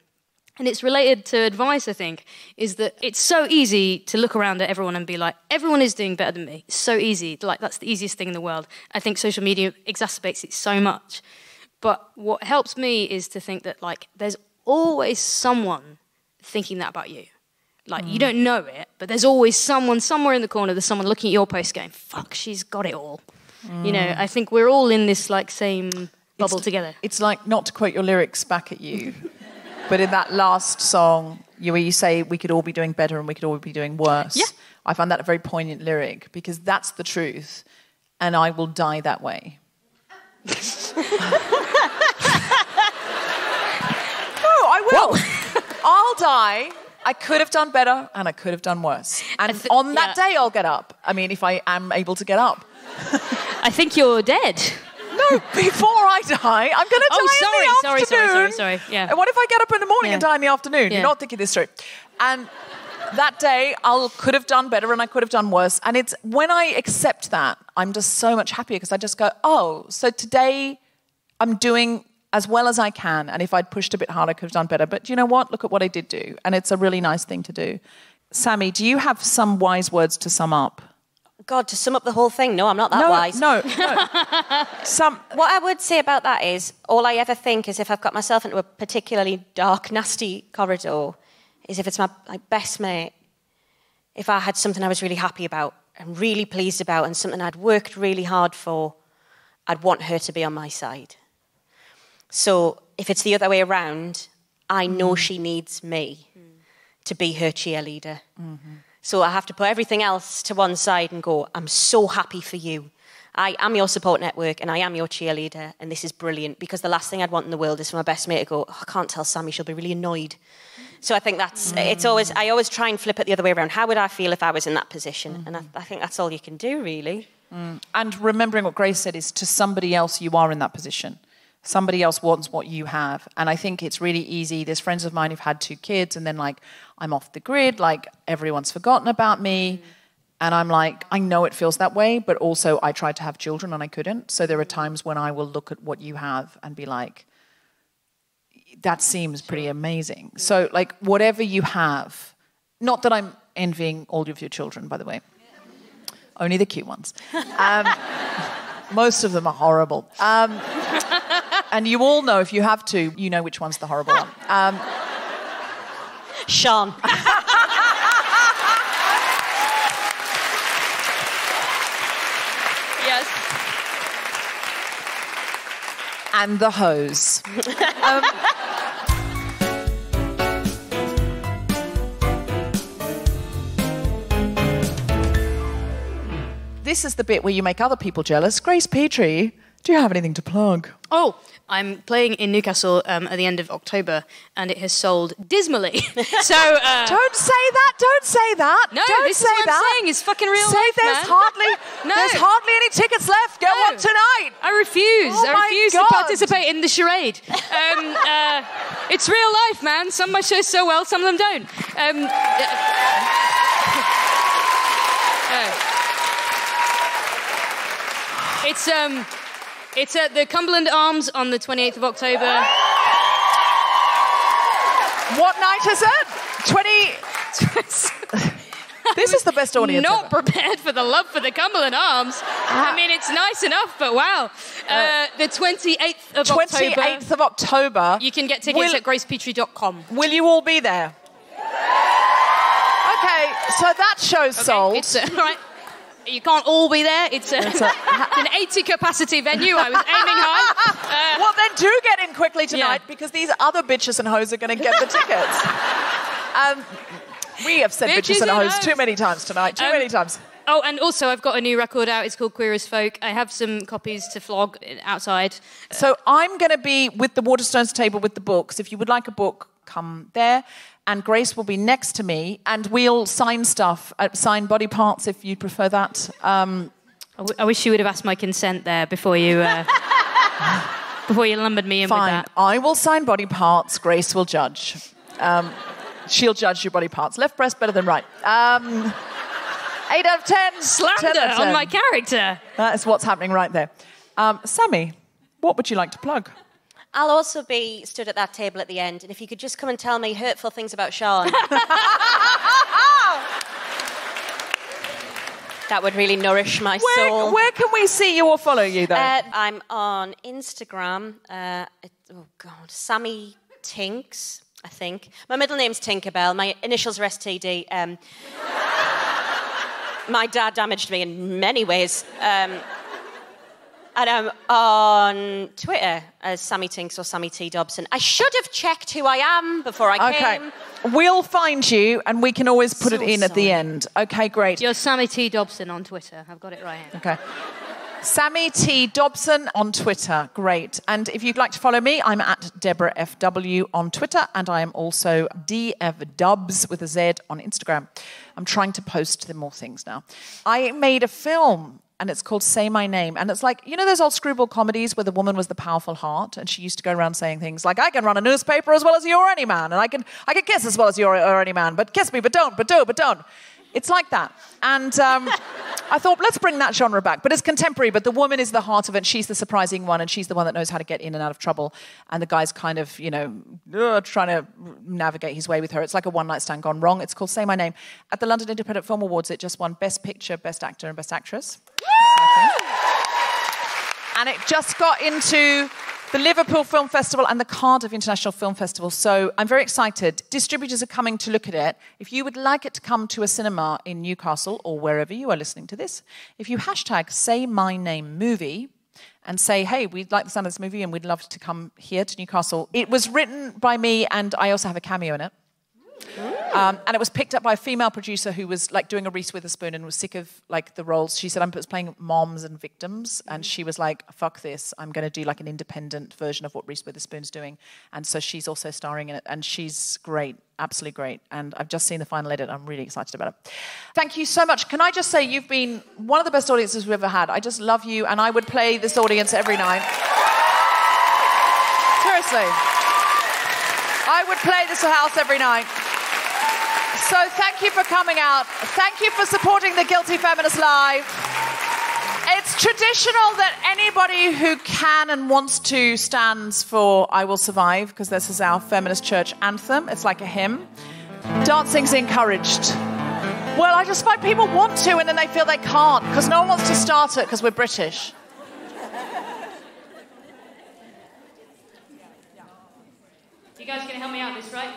and it's related to advice, I think, is that it's so easy to look around at everyone and be like, everyone is doing better than me. It's so easy. Like, that's the easiest thing in the world. I think social media exacerbates it so much. But what helps me is to think that, like, there's always someone thinking that about you. Like, you don't know it, but there's always someone somewhere in the corner, there's someone looking at your post going, fuck, she's got it all. You know, I think we're all in this, like, same bubble together. It's like, not to quote your lyrics back at you, but in that last song, where you say we could all be doing better and we could all be doing worse. Yeah. I find that a very poignant lyric because that's the truth, and I will die that way. No, I will. I'll die. I could have done better and I could have done worse. And on that day, I'll get up. I mean, if I am able to get up. I think you're dead. No, before I die, I'm going to die in the afternoon. Sorry. Yeah. And what if I get up in the morning and die in the afternoon? Yeah. You're not thinking this through. And that day, I could have done better and I could have done worse. And it's when I accept that, I'm just so much happier because I just go, oh, so today I'm doing as well as I can. And if I'd pushed a bit harder, I could have done better. But you know what? Look at what I did do. And it's a really nice thing to do. Sammy, do you have some wise words to sum up? God, to sum up the whole thing, no, I'm not that wise. No. What I would say about that is, all I ever think is if I've got myself into a particularly dark, nasty corridor, is if it's my best mate, if I had something I was really happy about and really pleased about and something I'd worked really hard for, I'd want her to be on my side. So if it's the other way around, I know she needs me to be her cheerleader. Mm-hmm. So I have to put everything else to one side and go, I'm so happy for you. I am your support network and I am your cheerleader and this is brilliant, because the last thing I'd want in the world is for my best mate to go, oh, I can't tell Sammy, she'll be really annoyed. So I think I always try and flip it the other way around. How would I feel if I was in that position? Mm-hmm. And I think that's all you can do, really. Mm. And remembering what Grace said is, to somebody else, you are in that position. Somebody else wants what you have. And I think it's really easy. There's friends of mine who've had 2 kids and then like, I'm off the grid, like everyone's forgotten about me. And I'm like, I know it feels that way, but also I tried to have children and I couldn't. So there are times when I will look at what you have and be like, that seems pretty amazing. So like whatever you have, not that I'm envying all of your children, by the way, only the cute ones. Most of them are horrible. And you all know, if you have 2, you know which one's the horrible one. Sean. Yes. And the hose. This is the bit where you make other people jealous. Grace Petrie, do you have anything to plug? Oh, I'm playing in Newcastle at the end of October, and it has sold dismally. So don't say that. Don't say that. No, don't this say is what that. I'm saying. It's fucking real say life, there's man. There's hardly any tickets left. Get one tonight. I refuse. Oh I refuse my to God. participate in the charade. It's real life, man. Some of my shows so well, some of them don't. It's at the Cumberland Arms on the 28th of October. What night is it? This is the best audience Not ever. prepared for the love for the Cumberland Arms. I mean, it's nice enough, but wow. The 28th of October. 28th of October. You can get tickets at gracepetrie.com. Will you all be there? Okay, so that show's sold. It's, right. You can't all be there. It's an 80-capacity venue. I was aiming high. Well, then do get in quickly tonight, because these other bitches and hoes are going to get the tickets. We have said bitches and hoes too many times tonight. Too many times. Oh, and also I've got a new record out. It's called Queer as Folk. I have some copies to flog outside. So I'm going to be with the Waterstones table with the books. If you would like a book, come there. And Grace will be next to me, and we'll sign stuff, sign body parts if you prefer that. I wish you would have asked my consent there before you lumbered me in with that. I will sign body parts. Grace will judge. She'll judge your body parts. Left breast better than right. 8 out of 10. Slander on my character. That is what's happening right there. Sammy, what would you like to plug? I'll also be stood at that table at the end, and if you could just come and tell me hurtful things about Sean. That would really nourish my soul. Where can we see you or follow you, though? I'm on Instagram. Sammy Tinks, I think. My middle name's Tinkerbell. My initials are STD. My dad damaged me in many ways. And I'm on Twitter as Sammy Tinks or Sammy T. Dobson. I should have checked who I am before I came. We'll find you and we can always put it in at the end. Okay, great. You're Sammy T. Dobson on Twitter. I've got it right here. Okay. Sammy T. Dobson on Twitter. Great. And if you'd like to follow me, I'm at Deborah FW on Twitter, and I am also DFDubs with a Z on Instagram. I'm trying to post more things now. I made a film, and it's called Say My Name. And it's like, you know those old screwball comedies where the woman was the powerful heart, and she used to go around saying things like, I can run a newspaper as well as you or any man, and I can kiss as well as you or any man, but kiss me, but don't, but do, but don't. It's like that. And I thought, let's bring that genre back. But it's contemporary, but the woman is the heart of it. She's the surprising one, and she's the one that knows how to get in and out of trouble. And the guy's kind of, trying to navigate his way with her. It's like a one-night stand gone wrong. It's called Say My Name. At the London Independent Film Awards, it just won Best Picture, Best Actor, and Best Actress. And it just got into the Liverpool Film Festival and the Cardiff International Film Festival. So I'm very excited. Distributors are coming to look at it. If you would like it to come to a cinema in Newcastle or wherever you are listening to this, if you hashtag Say My Name Movie and say, hey, we'd like the sound of this movie and we'd love to come here to Newcastle. It was written by me and I also have a cameo in it. And it was picked up by a female producer who was like doing a Reese Witherspoon and was sick of like the roles. She said, I was playing moms and victims, and she was like, fuck this, I'm going to do like an independent version of what Reese Witherspoon's doing. And so she's also starring in it, and she's great, absolutely great. And I've just seen the final edit. I'm really excited about it. Thank you so much. Can I just say you've been one of the best audiences we've ever had. I just love you, and I would play this audience every night. Seriously. I would play this house every night. So thank you for coming out. Thank you for supporting the Guilty Feminist Live. It's traditional that anybody who can and wants to stands for I Will Survive, because this is our feminist church anthem. It's like a hymn. Dancing's encouraged. Well, I just find people want to and then they feel they can't, because no one wants to start it because we're British. You guys going to help me out with this, right?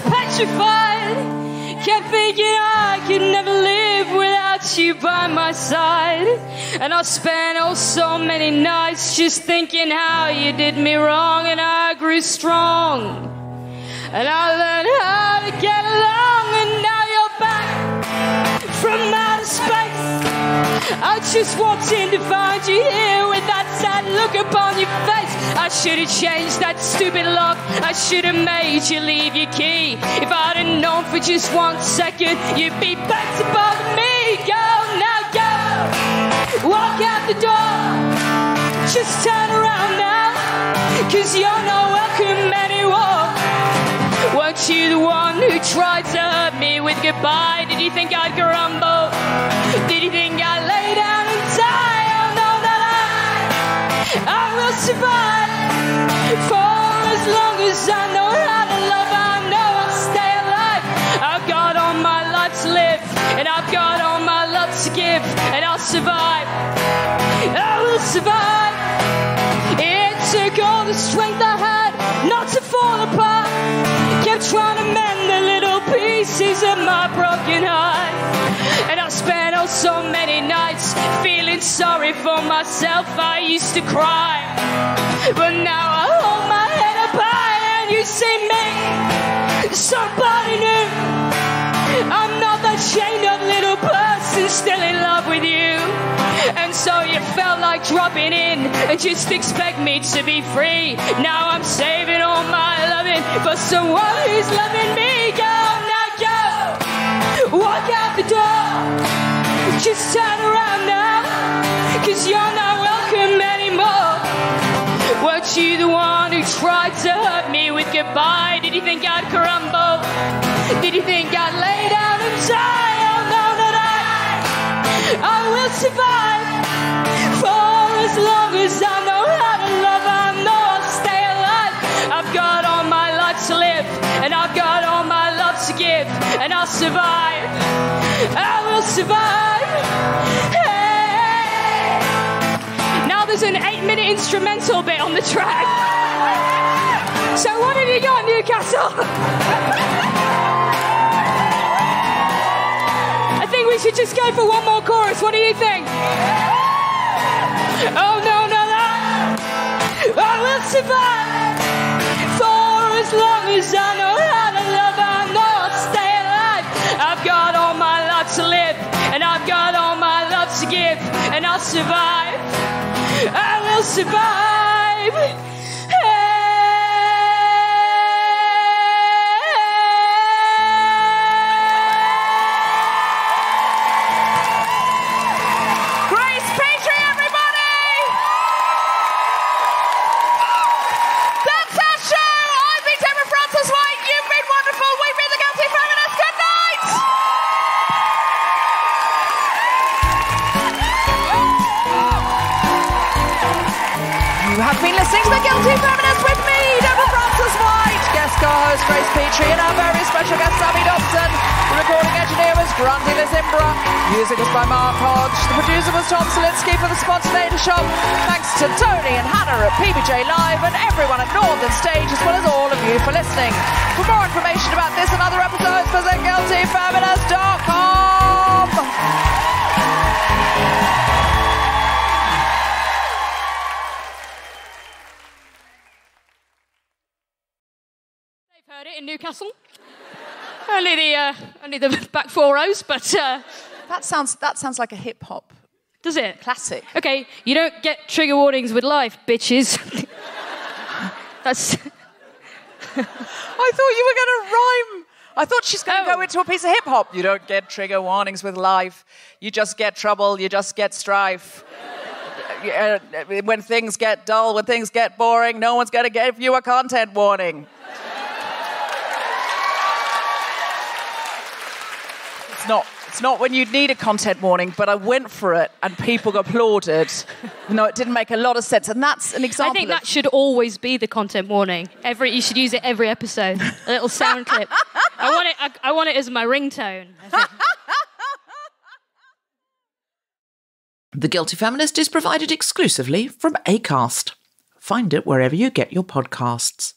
Petrified, kept thinking I could never live without you by my side. And I spent so many nights just thinking how you did me wrong, and I grew strong. And I learned how to get along, and now you're back from outer space. I just walked in to find you here with that sad look upon your face. I should have changed that stupid lock. I should have made you leave your key. If I'd have known for just 1 second you'd be back to bother me. Go, now go. Walk out the door. Just turn around now, 'cause you're not welcome anymore. Weren't you the one who tried to hurt me with goodbye? Did you think I'd grumble? Did you think I'd lay down and die? Oh, know that I will survive. For as long as I know how to love, I know I'll stay alive. I've got all my life to live, and I've got all my love to give, and I'll survive. I will survive. It took all the strength I had not to fall apart. Kept trying to mend the little pieces of my broken heart. And I spent so many nights feeling sorry for myself. I used to cry, but now I hold my head up high and you see me, somebody new. I'm not that chained up little person still in love with you. And so you felt like dropping in and just expect me to be free. Now I'm saving all my loving for someone who's loving me. Go, now go. Walk out the door. Just turn around now, 'cause you're not welcome anymore. Weren't you the one who tried to hurt me with goodbye? Did you think I'd crumble? Did you think I'd lay down and die? Oh, know that I will survive. For as long as I know how to love, I know I'll stay alive. I've got all my life to live, and I've got all my love to give, and I'll survive. I will survive. Hey. Now there's an 8-minute instrumental bit on the track. So what have you got, Newcastle? I think we should just go for one more chorus. What do you think? Oh, no, that. I will survive for as long as I know how to love. I know I'll stay alive. I've got all my life to live, and I've got all my love to give, and I'll survive. I will survive. You have been listening to The Guilty Feminist with me, Deborah Francis White, guest co-host Grace Petrie, and our very special guest Sammy Dobson. The recording engineer was Grundy Lizimbra. Music was by Mark Hodge. The producer was Tom Selinsky for The Spontaneity Shop. Thanks to Tony and Hannah at PBJ Live and everyone at Northern Stage, as well as all of you for listening. For more information about this and other episodes, visit guiltyfeminist.com. Heard it in Newcastle. only the back 4 rows, but That sounds like a hip hop does it? classic. Okay, you don't get trigger warnings with life, bitches. That's. I thought you were going to rhyme. I thought she's going to go into a piece of hip hop. You don't get trigger warnings with life. You just get trouble. You just get strife. When things get dull, when things get boring, no one's going to give you a content warning. It's not when you need a content warning, but I went for it and people applauded. No, it didn't make a lot of sense, and that's an example. I think that should always be the content warning. You should use it every episode. A little sound clip. I want it as my ringtone. I think. The Guilty Feminist is provided exclusively from Acast. Find it wherever you get your podcasts.